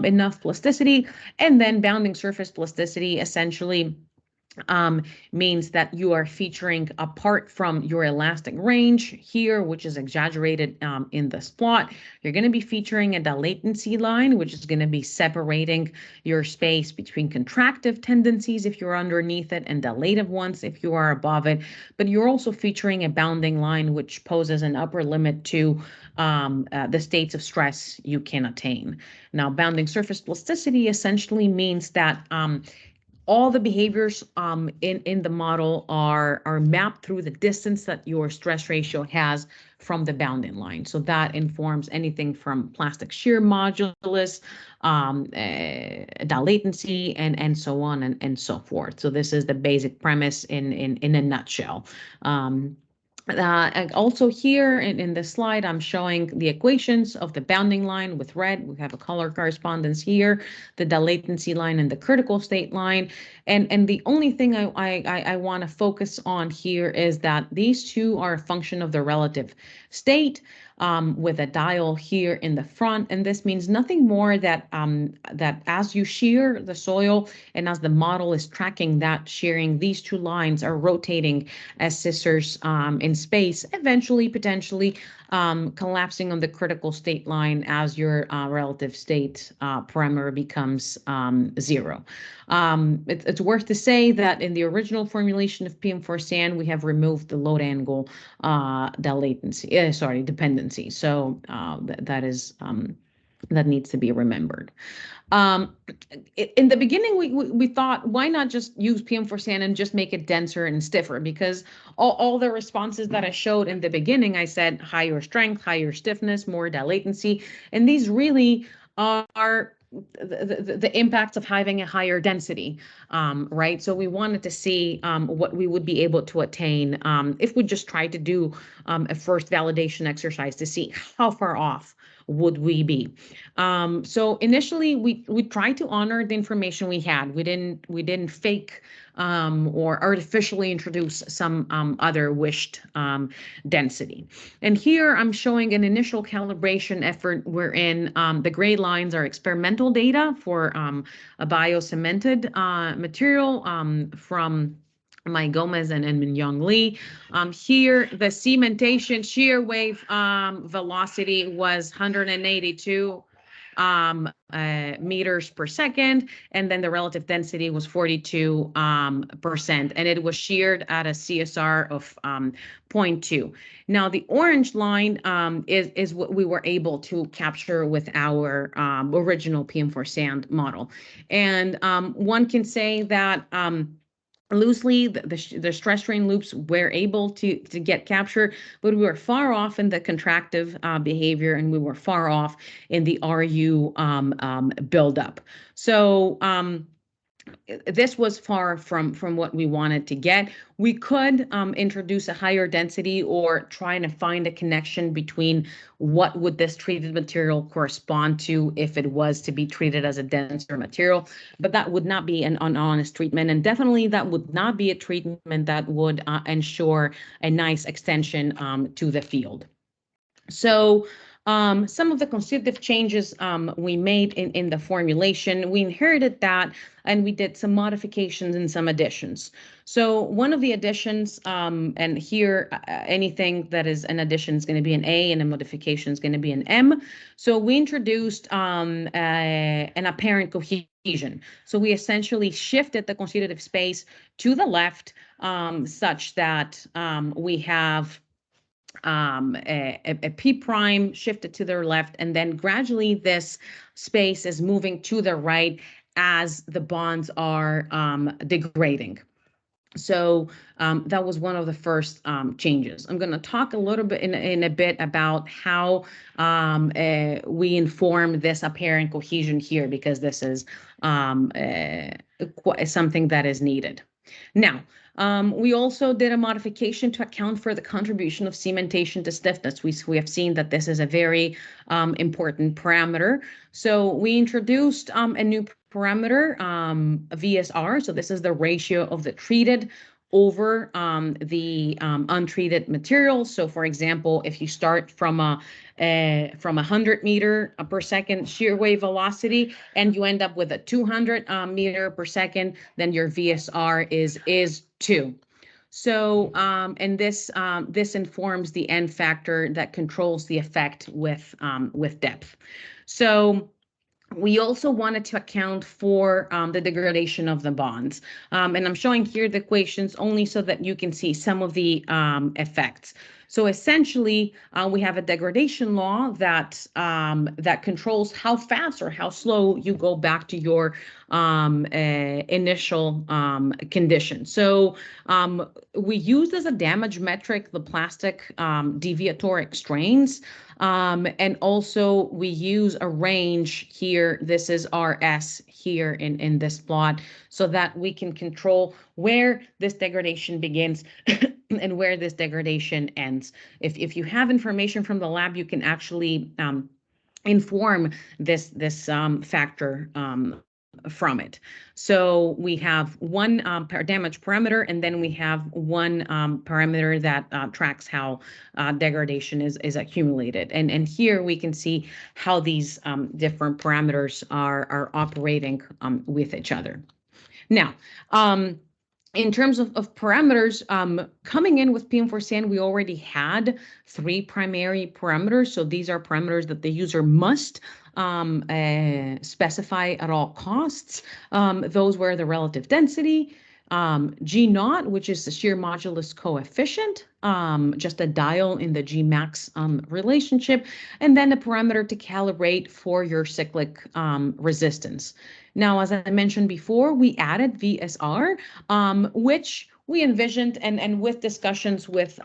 enough plasticity. And then bounding surface plasticity essentially means that you are featuring, apart from your elastic range here, which is exaggerated in this plot, you're going to be featuring a dilatancy line, which is going to be separating your space between contractive tendencies if you're underneath it and dilative ones if you are above it. But you're also featuring a bounding line, which poses an upper limit to the states of stress you can attain. Now, bounding surface plasticity essentially means that all the behaviors in the model are mapped through the distance that your stress ratio has from the bounding line. So that informs anything from plastic shear modulus, dilatancy, and so on and so forth. So this is the basic premise in a nutshell. Also here in this slide, I'm showing the equations of the bounding line with red. We have a color correspondence here, the dilatancy line and the critical state line. And the only thing I want to focus on here is that these two are a function of the relative state, with a dial here in the front. And this means nothing more that as you shear the soil and as the model is tracking that shearing, these two lines are rotating as scissors in space, eventually potentially collapsing on the critical state line as your relative state parameter becomes 0. It's worth to say that in the original formulation of PM4 sand, we have removed the load angle dependency. So that needs to be remembered. In the beginning, we thought, why not just use PM4 sand and just make it denser and stiffer? Because all the responses that I showed in the beginning, I said higher strength, higher stiffness, more dilatancy, and these really are the impacts of having a higher density, right? So we wanted to see what we would be able to attain if we just tried to do a first validation exercise to see how far off would we be. So initially, we tried to honor the information we had. We didn't fake or artificially introduce some other wished density. And here I'm showing an initial calibration effort wherein the gray lines are experimental data for a bio-cemented material from Gomez and Min-Young Lee. Here, the cementation shear wave velocity was 182 meters per second, and then the relative density was 42%, and it was sheared at a CSR of 0.2. Now, the orange line is what we were able to capture with our original PM4 sand model. And one can say that loosely, the stress strain loops were able to get captured, but we were far off in the contractive behavior, and we were far off in the RU buildup. So this was far from what we wanted to get. We could introduce a higher density or try to find a connection between what would this treated material correspond to if it was to be treated as a denser material, but that would not be an honest treatment, and definitely that would not be a treatment that would ensure a nice extension to the field. So some of the constitutive changes we made in the formulation, we inherited that, and we did some modifications and some additions. So one of the additions, and here anything that is an addition is going to be an A, and a modification is going to be an M. So we introduced an apparent cohesion. So we essentially shifted the constitutive space to the left such that we have a P prime shifted to their left, and then gradually this space is moving to the right as the bonds are degrading. So that was one of the first changes. I'm going to talk a little bit in a bit about how we inform this apparent cohesion here, because this is something that is needed. Now, we also did a modification to account for the contribution of cementation to stiffness. We have seen that this is a very important parameter. So we introduced a new parameter, VSR. So this is the ratio of the treated over the untreated material. So for example, if you start from 100 meter per second shear wave velocity and you end up with a 200 meter per second, then your VSR is 2. So and this informs the N factor that controls the effect with depth. So we also wanted to account for the degradation of the bonds. And I'm showing here the equations only so that you can see some of the effects. So essentially, we have a degradation law that that controls how fast or how slow you go back to your initial condition. So we used as a damage metric the plastic deviatoric strains. And also we use a range here. This is RS here in this plot, so that we can control where this degradation begins and where this degradation ends. If you have information from the lab, you can actually inform this factor from it. So we have one damage parameter, and then we have one parameter that tracks how degradation is accumulated. And here we can see how these different parameters are operating with each other. Now, in terms of parameters, coming in with PM4 sand, we already had 3 primary parameters. So these are parameters that the user must specify at all costs. Those were the relative density, G naught, which is the shear modulus coefficient, just a dial in the G max relationship, and then a parameter to calibrate for your cyclic resistance. Now, as I mentioned before, we added VSR, which we envisioned, and with discussions with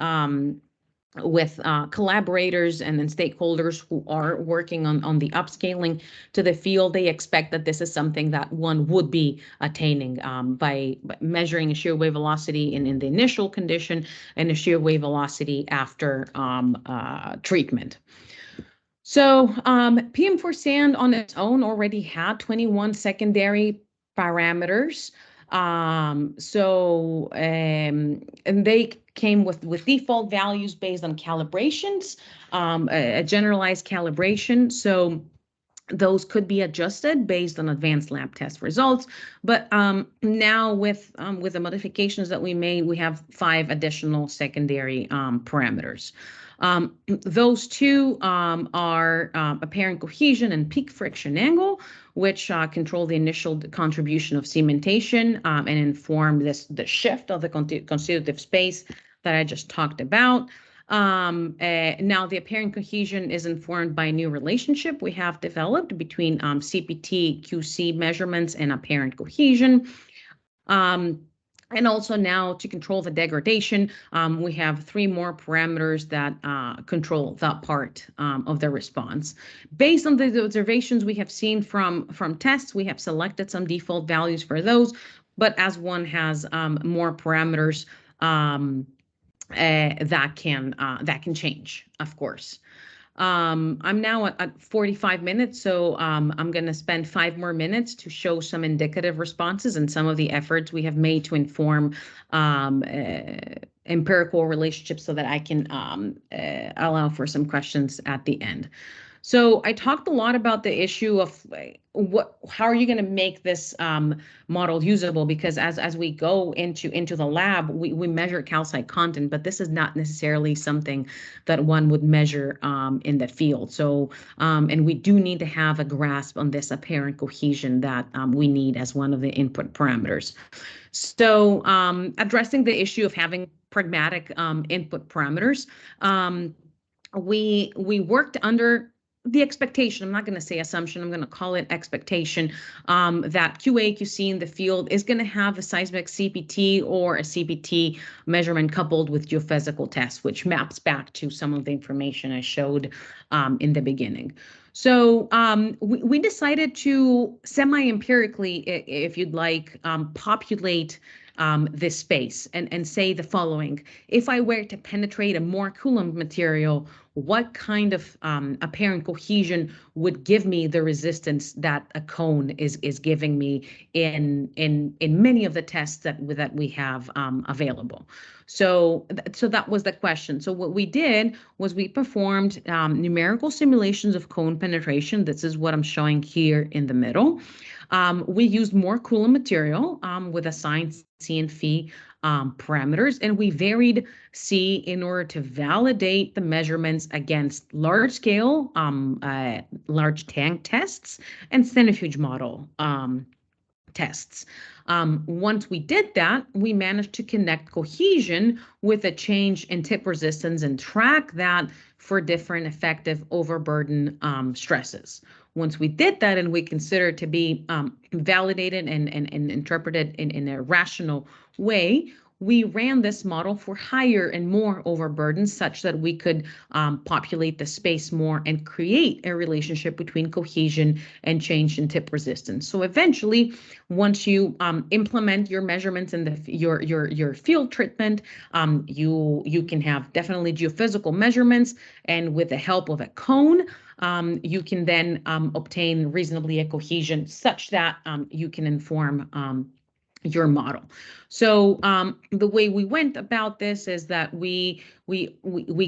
collaborators and then stakeholders who are working on the upscaling to the field. They expect that this is something that one would be attaining by measuring a shear wave velocity in the initial condition and a shear wave velocity after treatment. So PM4 sand on its own already had 21 secondary parameters. And they came with default values based on calibrations, a generalized calibration. So those could be adjusted based on advanced lab test results. But now with the modifications that we made, we have 5 additional secondary parameters. Those two are apparent cohesion and peak friction angle, which control the initial contribution of cementation and inform the shift of the constitutive space that I just talked about. Now the apparent cohesion is informed by a new relationship we have developed between CPT, QC measurements and apparent cohesion. And also now to control the degradation, we have 3 more parameters that control that part of the response. Based on the observations we have seen from tests, we have selected some default values for those, but as one has more parameters, that can change, of course. I'm now at 45 minutes, so I'm going to spend 5 more minutes to show some indicative responses and some of the efforts we have made to inform empirical relationships so that I can allow for some questions at the end. So I talked a lot about the issue of how are you going to make this model usable? Because as we go into the lab, we measure calcite content, but this is not necessarily something that one would measure in the field. So and we do need to have a grasp on this apparent cohesion that we need as one of the input parameters. So addressing the issue of having pragmatic input parameters, we worked under the expectation, I'm not going to say assumption, I'm going to call it expectation, that QA, QC in the field is going to have a seismic CPT or a CPT measurement coupled with geophysical tests, which maps back to some of the information I showed in the beginning. So we decided to semi-empirically, if you'd like, populate this space and say the following. If I were to penetrate a more Coulomb material, what kind of apparent cohesion would give me the resistance that a cone is giving me in many of the tests that we have available? So that was the question. So what we did was we performed numerical simulations of cone penetration. This is what I'm showing here in the middle. We used more Coulomb material with assigned C and Phi parameters, and we varied C in order to validate the measurements against large-scale, large tank tests and centrifuge model tests. Once we did that, we managed to connect cohesion with a change in tip resistance and track that for different effective overburden stresses. Once we did that and we considered to be validated and interpreted in a rational way, we ran this model for higher and more overburdens such that we could populate the space more and create a relationship between cohesion and change in tip resistance. So eventually, once you implement your measurements in your field treatment, you can have definitely geophysical measurements, and with the help of a cone, you can then obtain reasonably a cohesion such that you can inform your model. So the way we went about this is that we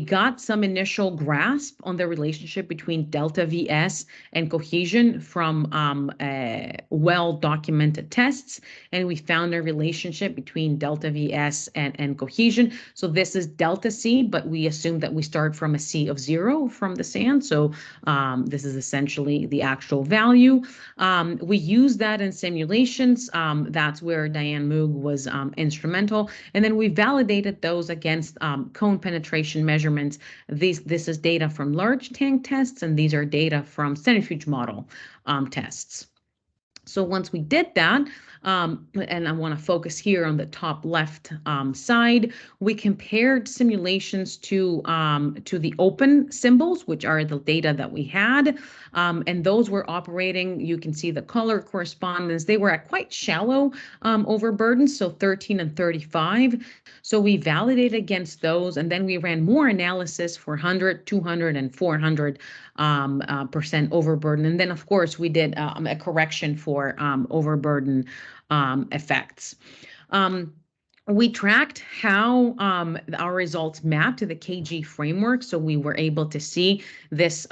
got some initial grasp on the relationship between delta VS and cohesion from well-documented tests, and we found a relationship between delta VS and cohesion. So this is delta C, but we assume that we start from a C of 0 from the sand. So this is essentially the actual value. We use that in simulations. That's where Diane Moog was instrumental. And then we validated those against cone penetration measurements. This is data from large tank tests, and these are data from centrifuge model tests. So once we did that, and I want to focus here on the top left side. We compared simulations to the open symbols, which are the data that we had, and those were operating. You can see the color correspondence. They were at quite shallow overburden, so 13 and 35. So we validated against those, and then we ran more analysis for 100, 200, and 400 percent overburden. And then, of course, we did a correction for overburden effects. We tracked how our results mapped to the KG framework, so we were able to see this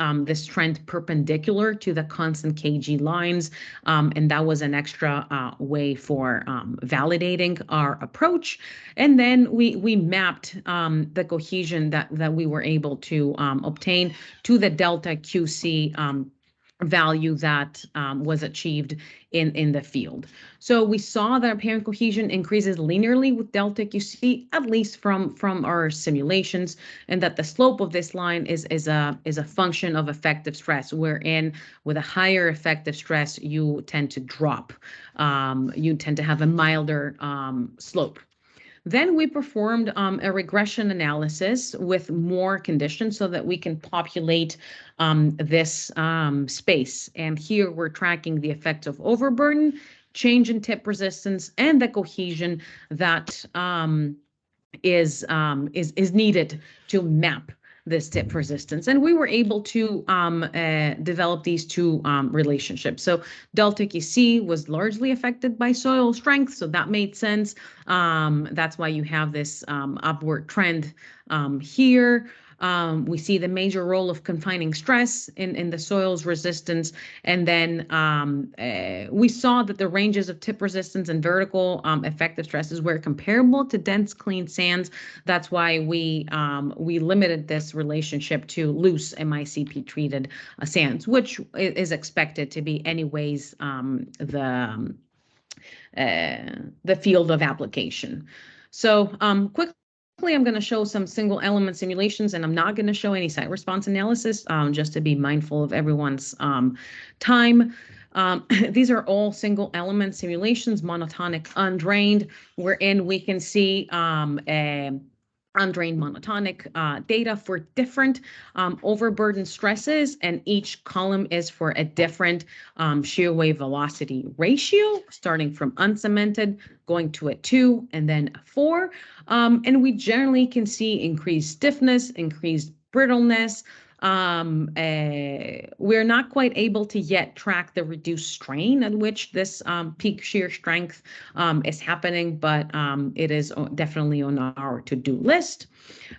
trend perpendicular to the constant KG lines, and that was an extra way for validating our approach. And then we mapped the cohesion that we were able to obtain to the delta QC value that was achieved in the field. So we saw that apparent cohesion increases linearly with delta QC, at least from our simulations, and that the slope of this line is a function of effective stress, wherein with a higher effective stress, you tend to drop. You tend to have a milder slope. Then we performed a regression analysis with more conditions so that we can populate this space. And here we're tracking the effects of overburden, change in tip resistance, and the cohesion that is needed to map this tip resistance. And we were able to develop these two relationships. So delta QC was largely affected by soil strength, so that made sense. That's why you have this upward trend here. We see the major role of confining stress in the soil's resistance. And then we saw that the ranges of tip resistance and vertical effective stresses were comparable to dense clean sands. That's why we limited this relationship to loose MICP treated sands, which is expected to be anyways the field of application. So quickly, I'm going to show some single element simulations, and I'm not going to show any site response analysis, just to be mindful of everyone's time. These are all single element simulations, monotonic, undrained, wherein we can see undrained monotonic data for different overburden stresses, and each column is for a different shear wave velocity ratio, starting from uncemented, going to a 2, and then a 4. And we generally can see increased stiffness, increased brittleness. We're not quite able to yet track the reduced strain at which this peak shear strength is happening, but it is definitely on our to-do list.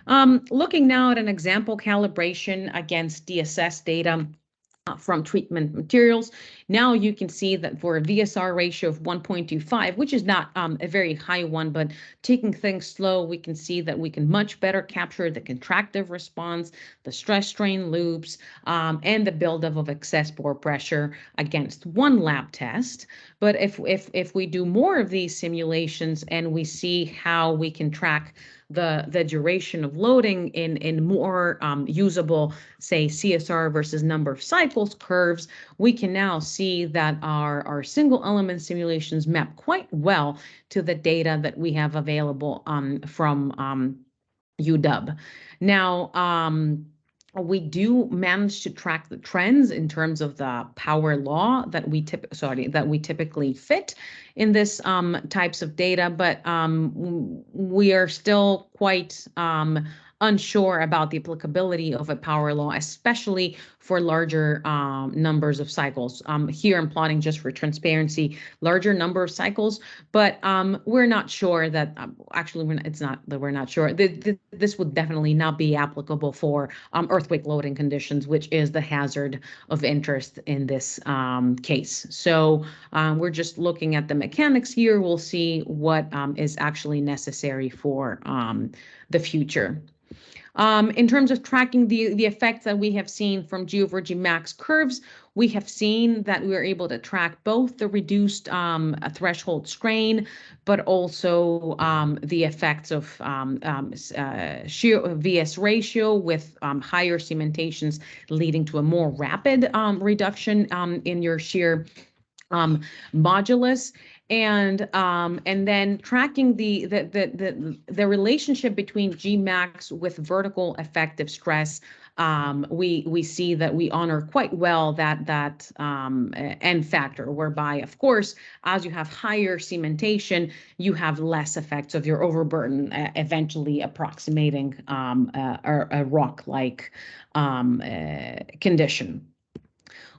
Looking now at an example calibration against DSS data from treatment materials. Now you can see that for a VSR ratio of 1.25, which is not a very high one, but taking things slow, we can see that we can much better capture the contractive response, the stress strain loops, and the buildup of excess pore pressure against one lab test. But if we do more of these simulations and we see how we can track the duration of loading in more usable, say, CSR versus number of cycles curves, we can now see that our single element simulations map quite well to the data that we have available from UW. Now, we do manage to track the trends in terms of the power law that we typically fit in this types of data, but we are still quite unsure about the applicability of a power law, especially for larger numbers of cycles. Here I'm plotting just for transparency, larger number of cycles, but we're not sure that, actually it's not that we're not sure. This would definitely not be applicable for earthquake loading conditions, which is the hazard of interest in this case. So we're just looking at the mechanics here. We'll see what is actually necessary for the future. In terms of tracking the effects that we have seen from GeoVergy max curves, we have seen that we are able to track both the reduced threshold strain, but also the effects of shear VS ratio with higher cementations leading to a more rapid reduction in your shear modulus. And then tracking the relationship between Gmax with vertical effective stress. We see that we honor quite well that N factor, whereby, of course, as you have higher cementation, you have less effects of your overburden, eventually approximating a rock-like condition.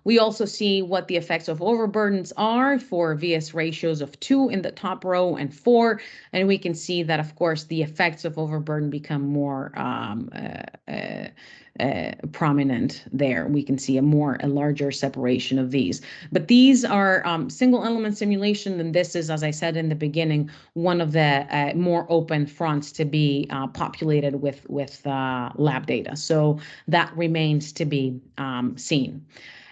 We also see what the effects of overburdens are for VS ratios of 2 in the top row and 4. And we can see that, of course, the effects of overburden become more prominent there. We can see a larger separation of these. But these are single element simulation, and this is, as I said in the beginning, one of the more open fronts to be populated with lab data. So that remains to be seen.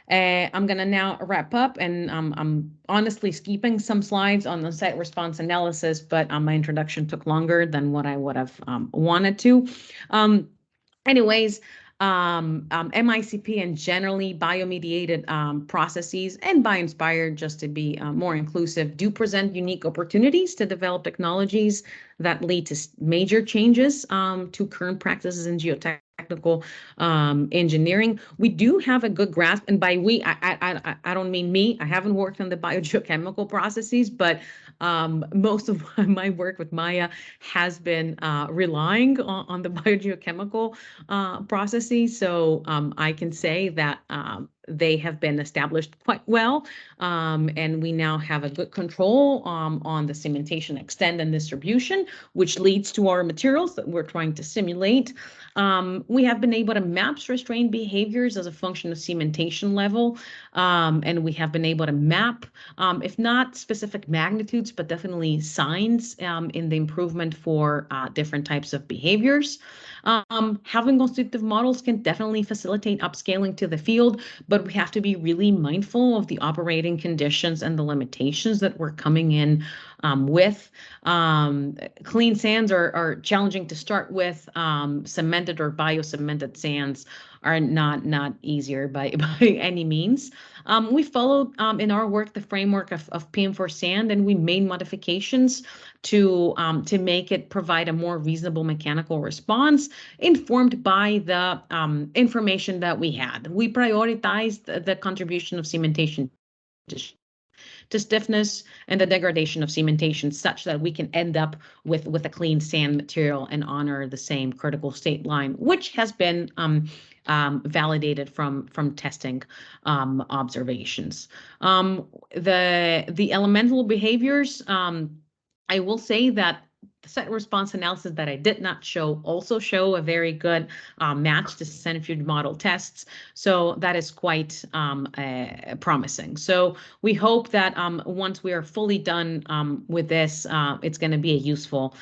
I'm going to now wrap up, and I'm honestly skipping some slides on the site response analysis, but my introduction took longer than what I would have wanted to. Anyways, MICP and generally biomediated processes and bioinspired, just to be more inclusive, do present unique opportunities to develop technologies that lead to major changes to current practices in geotechnical engineering. We do have a good grasp, and by we, I don't mean me. I haven't worked on the biogeochemical processes, but most of my work with Maya has been relying on the biogeochemical processes. So I can say that they have been established quite well, and we now have a good control on the cementation extent and distribution, which leads to our materials that we're trying to simulate. We have been able to map stress-strain behaviors as a function of cementation level, and we have been able to map, if not specific magnitudes, but definitely signs in the improvement for different types of behaviors. Having constitutive models can definitely facilitate upscaling to the field, but we have to be really mindful of the operating conditions and the limitations that we're coming in with. Clean sands are challenging to start with. Cemented or bio-cemented sands are not easier by any means. We followed in our work the framework of PM4 sand, and we made modifications to make it provide a more reasonable mechanical response informed by the information that we had. We prioritized the contribution of cementation to stiffness and the degradation of cementation such that we can end up with a clean sand material and honor the same critical state line, which has been validated from testing observations. The elemental behaviors, I will say that the set response analysis that I did not show also show a very good match to centrifuge model tests. So that is quite promising. So we hope that once we are fully done with this, it's going to be a useful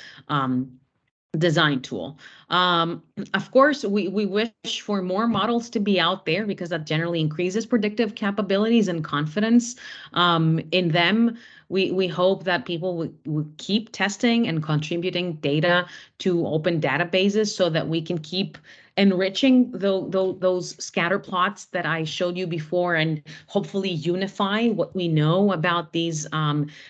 design tool. Of course, we wish for more models to be out there because that generally increases predictive capabilities and confidence in them. We hope that people will keep testing and contributing data to open databases so that we can keep enriching those scatter plots that I showed you before and hopefully unify what we know about these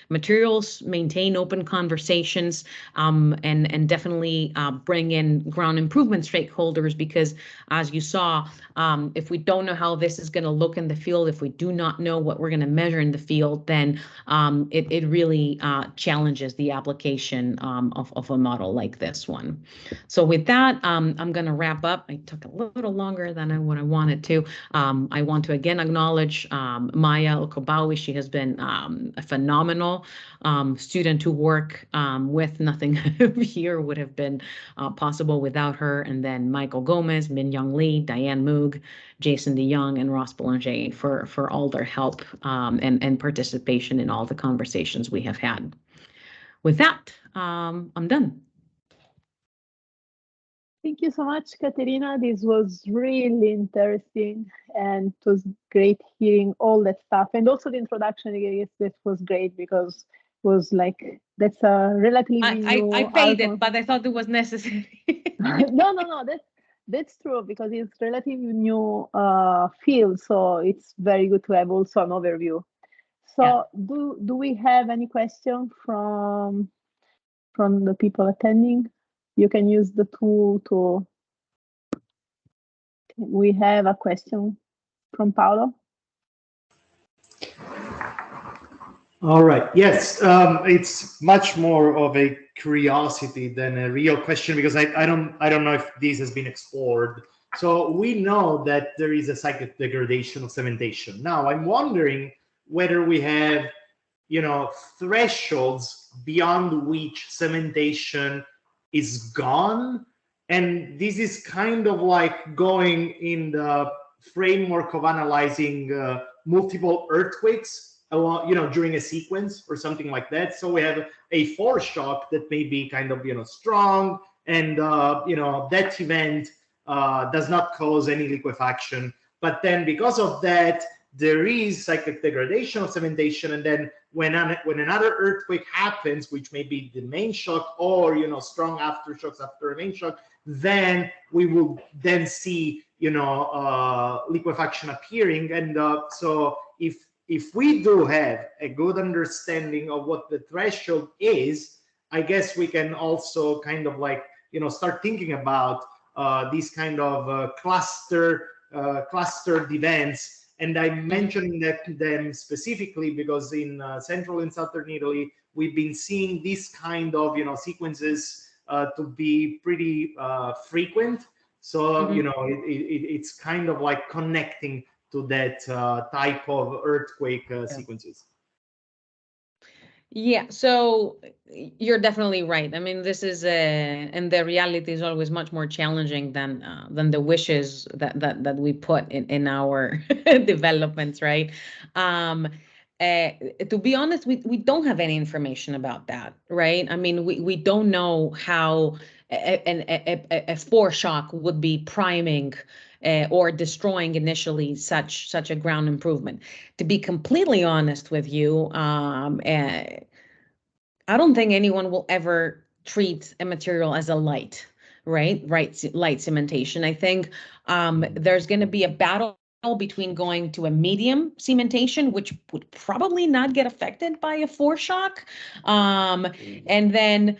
materials, maintain open conversations, and definitely bring in ground improvement stakeholders, because as you saw, if we don't know how this is going to look in the field, if we do not know what we're going to measure in the field, then it really challenges the application of a model like this one. So with that, I'm going to wrap up. I took a little longer than what I wanted to. I want to again acknowledge Maya Okobawi. She has been a phenomenal student to work with. Nothing here would have been possible without her. And then Michael Gomez, Min Young Lee, Diane Moog, Jason DeYoung, and Ross Boulanger for all their help and participation in all the conversations we have had. With that, I'm done. Thank you so much, Katerina. This was really interesting, and it was great hearing all that stuff. And also the introduction, I guess that was great because it was like, that's a relatively new... I paid it, but I thought it was necessary. No, that's true, because it's relatively new field, so it's very good to have also an overview. So do we have any question from the people attending? You can use the tool to. We have a question from Paolo. All right. Yes, it's much more of a curiosity than a real question, because I don't know if this has been explored. So we know that there is a cyclic degradation of cementation. Now I'm wondering whether we have, thresholds beyond which cementation is gone, and this is kind of like going in the framework of analyzing multiple earthquakes, during a sequence or something like that. So we have a foreshock that may be kind of, strong, and, that event does not cause any liquefaction. But then because of that, there is cyclic degradation of cementation. And then when another earthquake happens, which may be the main shock or, strong aftershocks after a main shock, then we will then see, liquefaction appearing. And so if we do have a good understanding of what the threshold is, I guess we can also kind of like, start thinking about these kind of clustered events. And I'm mentioning them specifically because in central and southern Italy, we've been seeing this kind of, sequences to be pretty frequent. So, it's kind of like connecting to that type of earthquake sequences. Yeah, so you're definitely right. I mean, this is and the reality is always much more challenging than the wishes that we put in our developments, right? To be honest, we don't have any information about that, right? I mean, we don't know how a foreshock would be priming or destroying initially such a ground improvement. To be completely honest with you, I don't think anyone will ever treat a material as a light, right? Light cementation. I think there's going to be a battle between going to a medium cementation, which would probably not get affected by a foreshock. And then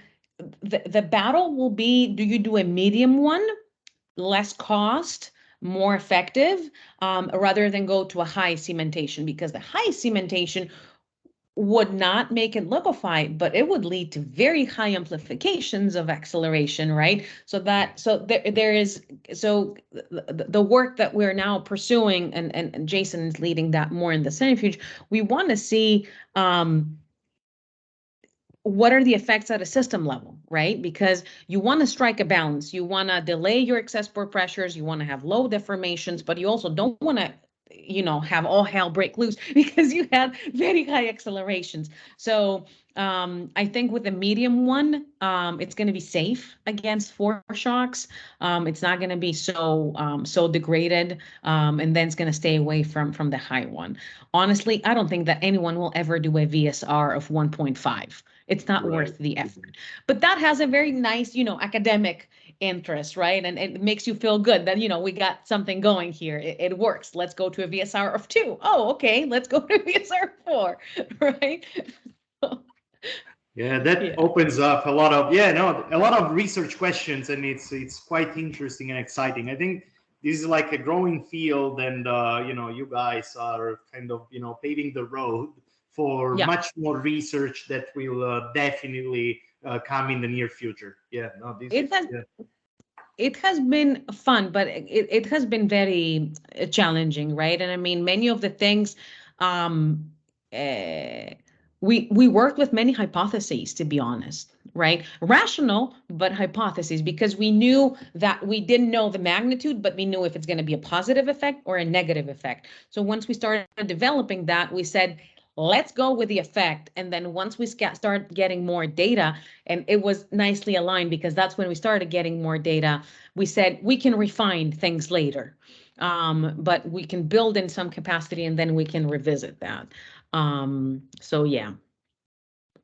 the battle will be, do you do a medium one, less cost, more effective, rather than go to a high cementation? Because the high cementation would not make it liquefy, but it would lead to very high amplifications of acceleration, right? So there is the work that we're now pursuing, and Jason is leading that more in the centrifuge. We want to see what are the effects at a system level, right? Because you want to strike a balance. You want to delay your excess pore pressures. You want to have low deformations, but you also don't want to have all hell break loose because you have very high accelerations. So I think with the medium one, it's going to be safe against foreshocks. It's not going to be so degraded, and then it's going to stay away from the high one. Honestly, I don't think that anyone will ever do a VSR of 1.5. It's not worth the effort. But that has a very nice, academic interest, right? And it makes you feel good that, we got something going here. It works. Let's go to a VSR of 2. Oh, okay. Let's go to a VSR of 4, right? Yeah, that opens up a lot of research questions, and it's quite interesting and exciting. I think this is like a growing field, and you guys are kind of paving the road for much more research that will definitely come in the near future. It has been fun, but it has been very challenging, right? And I mean, many of the things, we worked with many hypotheses, to be honest, right? Rational, but hypotheses, because we knew that we didn't know the magnitude, but we knew if it's going to be a positive effect or a negative effect. So once we started developing that, we said, let's go with the effect. And then once we start getting more data, and it was nicely aligned because that's when we started getting more data, we said we can refine things later. But we can build in some capacity and then we can revisit that. So yeah,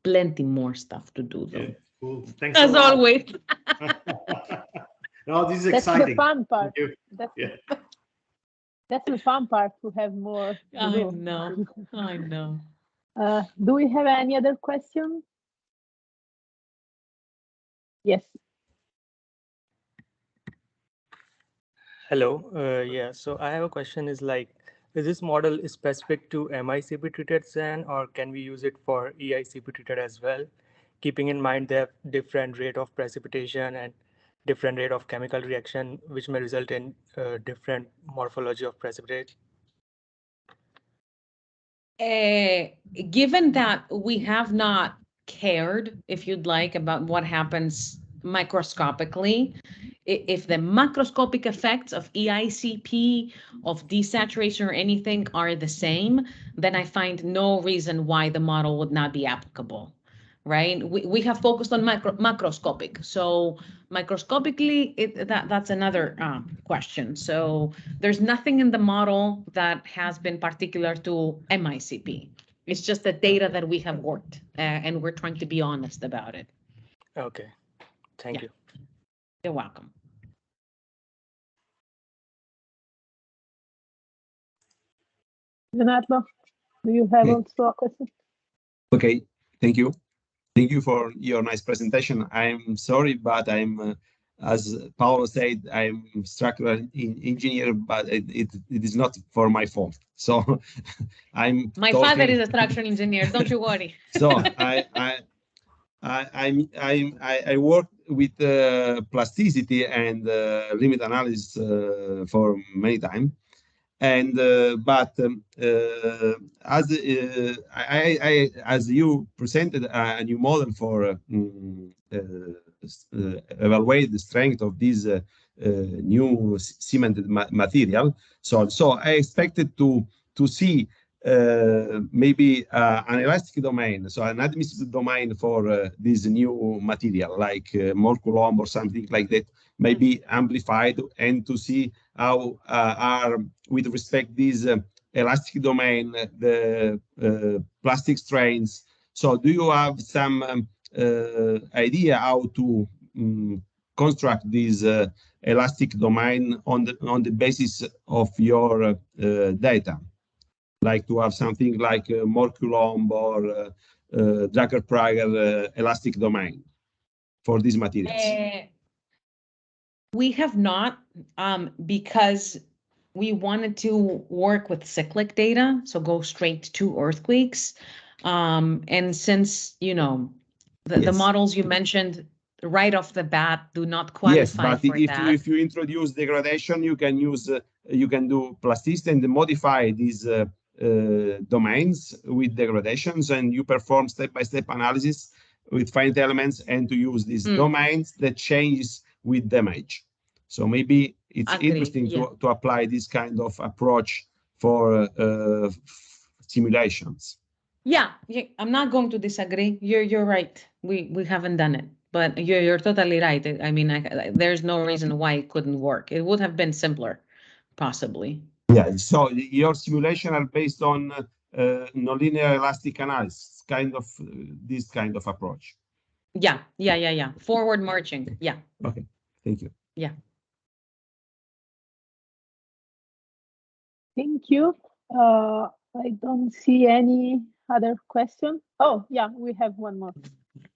plenty more stuff to do though. Yeah, cool. Thanks as always. No, this is exciting. That's the fun part. That's the fun part, to have more to I do. know. Do we have any other question? Yes. Hello. Yeah. So I have a question. Is this model specific to MICP treated sand, or can we use it for EICP treated as well? Keeping in mind they have different rate of precipitation and different rate of chemical reaction, which may result in different morphology of precipitate. Given that we have not cared, if you'd like, about what happens microscopically, if the macroscopic effects of EICP, of desaturation or anything are the same, then I find no reason why the model would not be applicable, right? We have focused on macroscopic. So microscopically, that's another question. So there's nothing in the model that has been particular to MICP. It's just the data that we have worked, and we're trying to be honest about it. Okay, thank you. You're welcome. Leonardo, do you have also a question? Okay, thank you. Thank you for your nice presentation. I'm sorry, but I'm, as Paolo said, I'm structural engineer, but it is not for my fault. So I'm. My father is a structural engineer. Don't you worry. So I work with plasticity and limit analysis for many time. And as you presented a new model for evaluate the strength of this new cemented material, so I expected to see maybe an elastic domain, so an admissible domain for this new material, like more Coulomb or something like that, maybe amplified, and to see how are, with respect this elastic domain, the plastic strains. So do you have some idea how to construct this elastic domain on the basis of your data? Like to have something like more Coulomb or Drucker-Prager elastic domain for these materials? We have not, because we wanted to work with cyclic data, so go straight to earthquakes. And since, you know, the models you mentioned right off the bat do not qualify for that. If you introduce degradation, you can use, you can do plasticity and modify these domains with degradations, and you perform step-by-step analysis with finite elements, and to use these domains that changes with damage. So maybe it's interesting to apply this kind of approach for simulations. Yeah, I'm not going to disagree. You're right. We haven't done it, but you're totally right. I mean, there's no reason why it couldn't work. It would have been simpler, possibly. Yeah. So your simulation are based on nonlinear elastic analysis, kind of this kind of approach. Yeah. Forward marching. Yeah. Okay. Thank you. Yeah. Thank you. I don't see any other question. Oh, yeah, we have one more.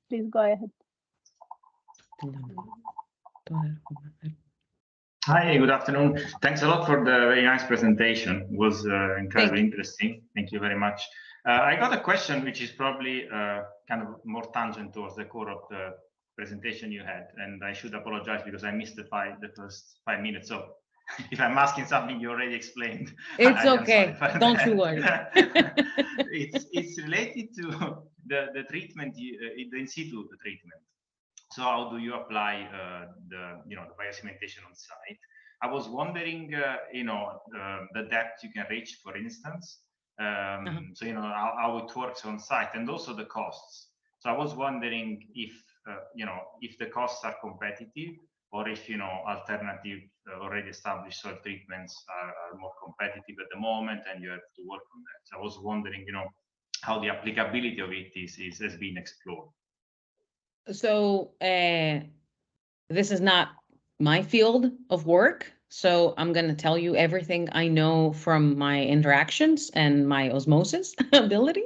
Please go ahead. Hi, good afternoon. Thanks a lot for the very nice presentation. It was incredibly interesting. Thank you very much. I got a question which is probably kind of more tangent towards the core of the presentation you had, and I should apologize because I missed the first 5 minutes. So if I'm asking something you already explained, it's okay. Don't you worry. It's related to the treatment, the in situ treatment. So how do you apply the bio-cementation on site? I was wondering, the depth you can reach, for instance. So how it works on site, and also the costs. So I was wondering if if the costs are competitive, or if alternative already established soil treatments are more competitive at the moment, and you have to work on that. So I was wondering, how the applicability of it has been explored. So this is not my field of work, So I'm going to tell you everything I know from my interactions and my osmosis ability.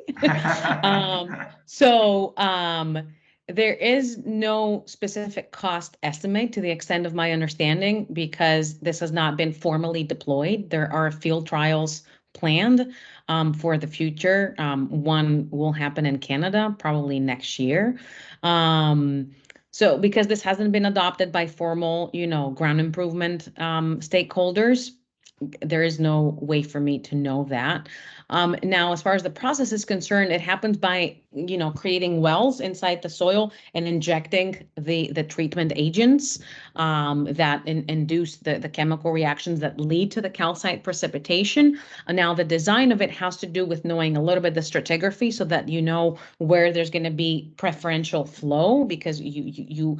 There is no specific cost estimate to the extent of my understanding because this has not been formally deployed. There are field trials planned for the future. One will happen in Canada probably next year. So because this hasn't been adopted by formal, ground improvement stakeholders, there is no way for me to know that. Now, as far as the process is concerned, it happens by, creating wells inside the soil and injecting the treatment agents that induce the chemical reactions that lead to the calcite precipitation. Now, the design of it has to do with knowing a little bit the stratigraphy so that you know where there's going to be preferential flow because you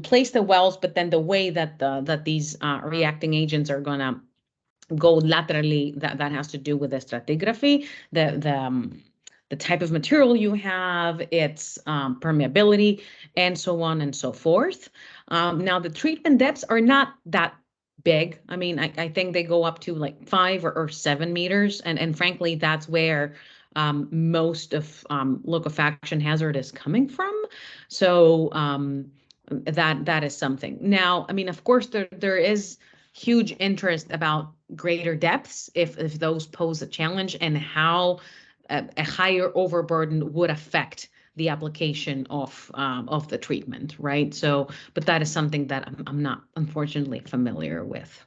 place the wells, but then the way that these reacting agents are going to go laterally, that has to do with the stratigraphy, the type of material you have, its permeability, and so on and so forth. Now, the treatment depths are not that big. I mean, I think they go up to like 5 or 7 meters, and frankly, that's where most of liquefaction hazard is coming from. So that is something. Now, I mean, of course, there is huge interest about greater depths if those pose a challenge and how a higher overburden would affect the application of the treatment, right? So, but that is something that I'm not unfortunately familiar with.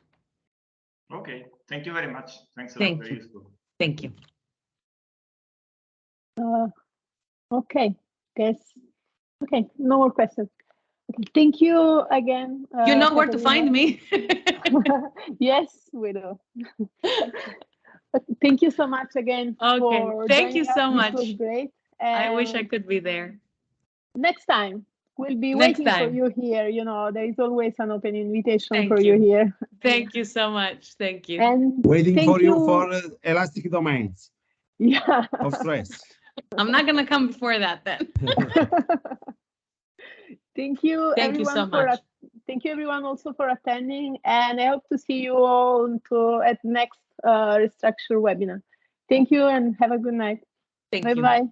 Okay, thank you very much. Thanks a Thank lot. Very you. useful. Thank you. Okay, guys. Okay, no more questions. Okay, thank you again. You know where to find me. Yes, we do. Thank you so much again. Okay, thank you so much. This was great. I wish I could be there. Next time, we'll be waiting for you here. There is always an open invitation for you here. Thank you so much. Thank you. And waiting for you for elastic domains. Yeah. Of stress. I'm not going to come before that then. Thank you. Thank you so much. Thank you everyone also for attending, and I hope to see you all at next ReStructure webinar. Thank you and have a good night. Thank you. Bye-bye.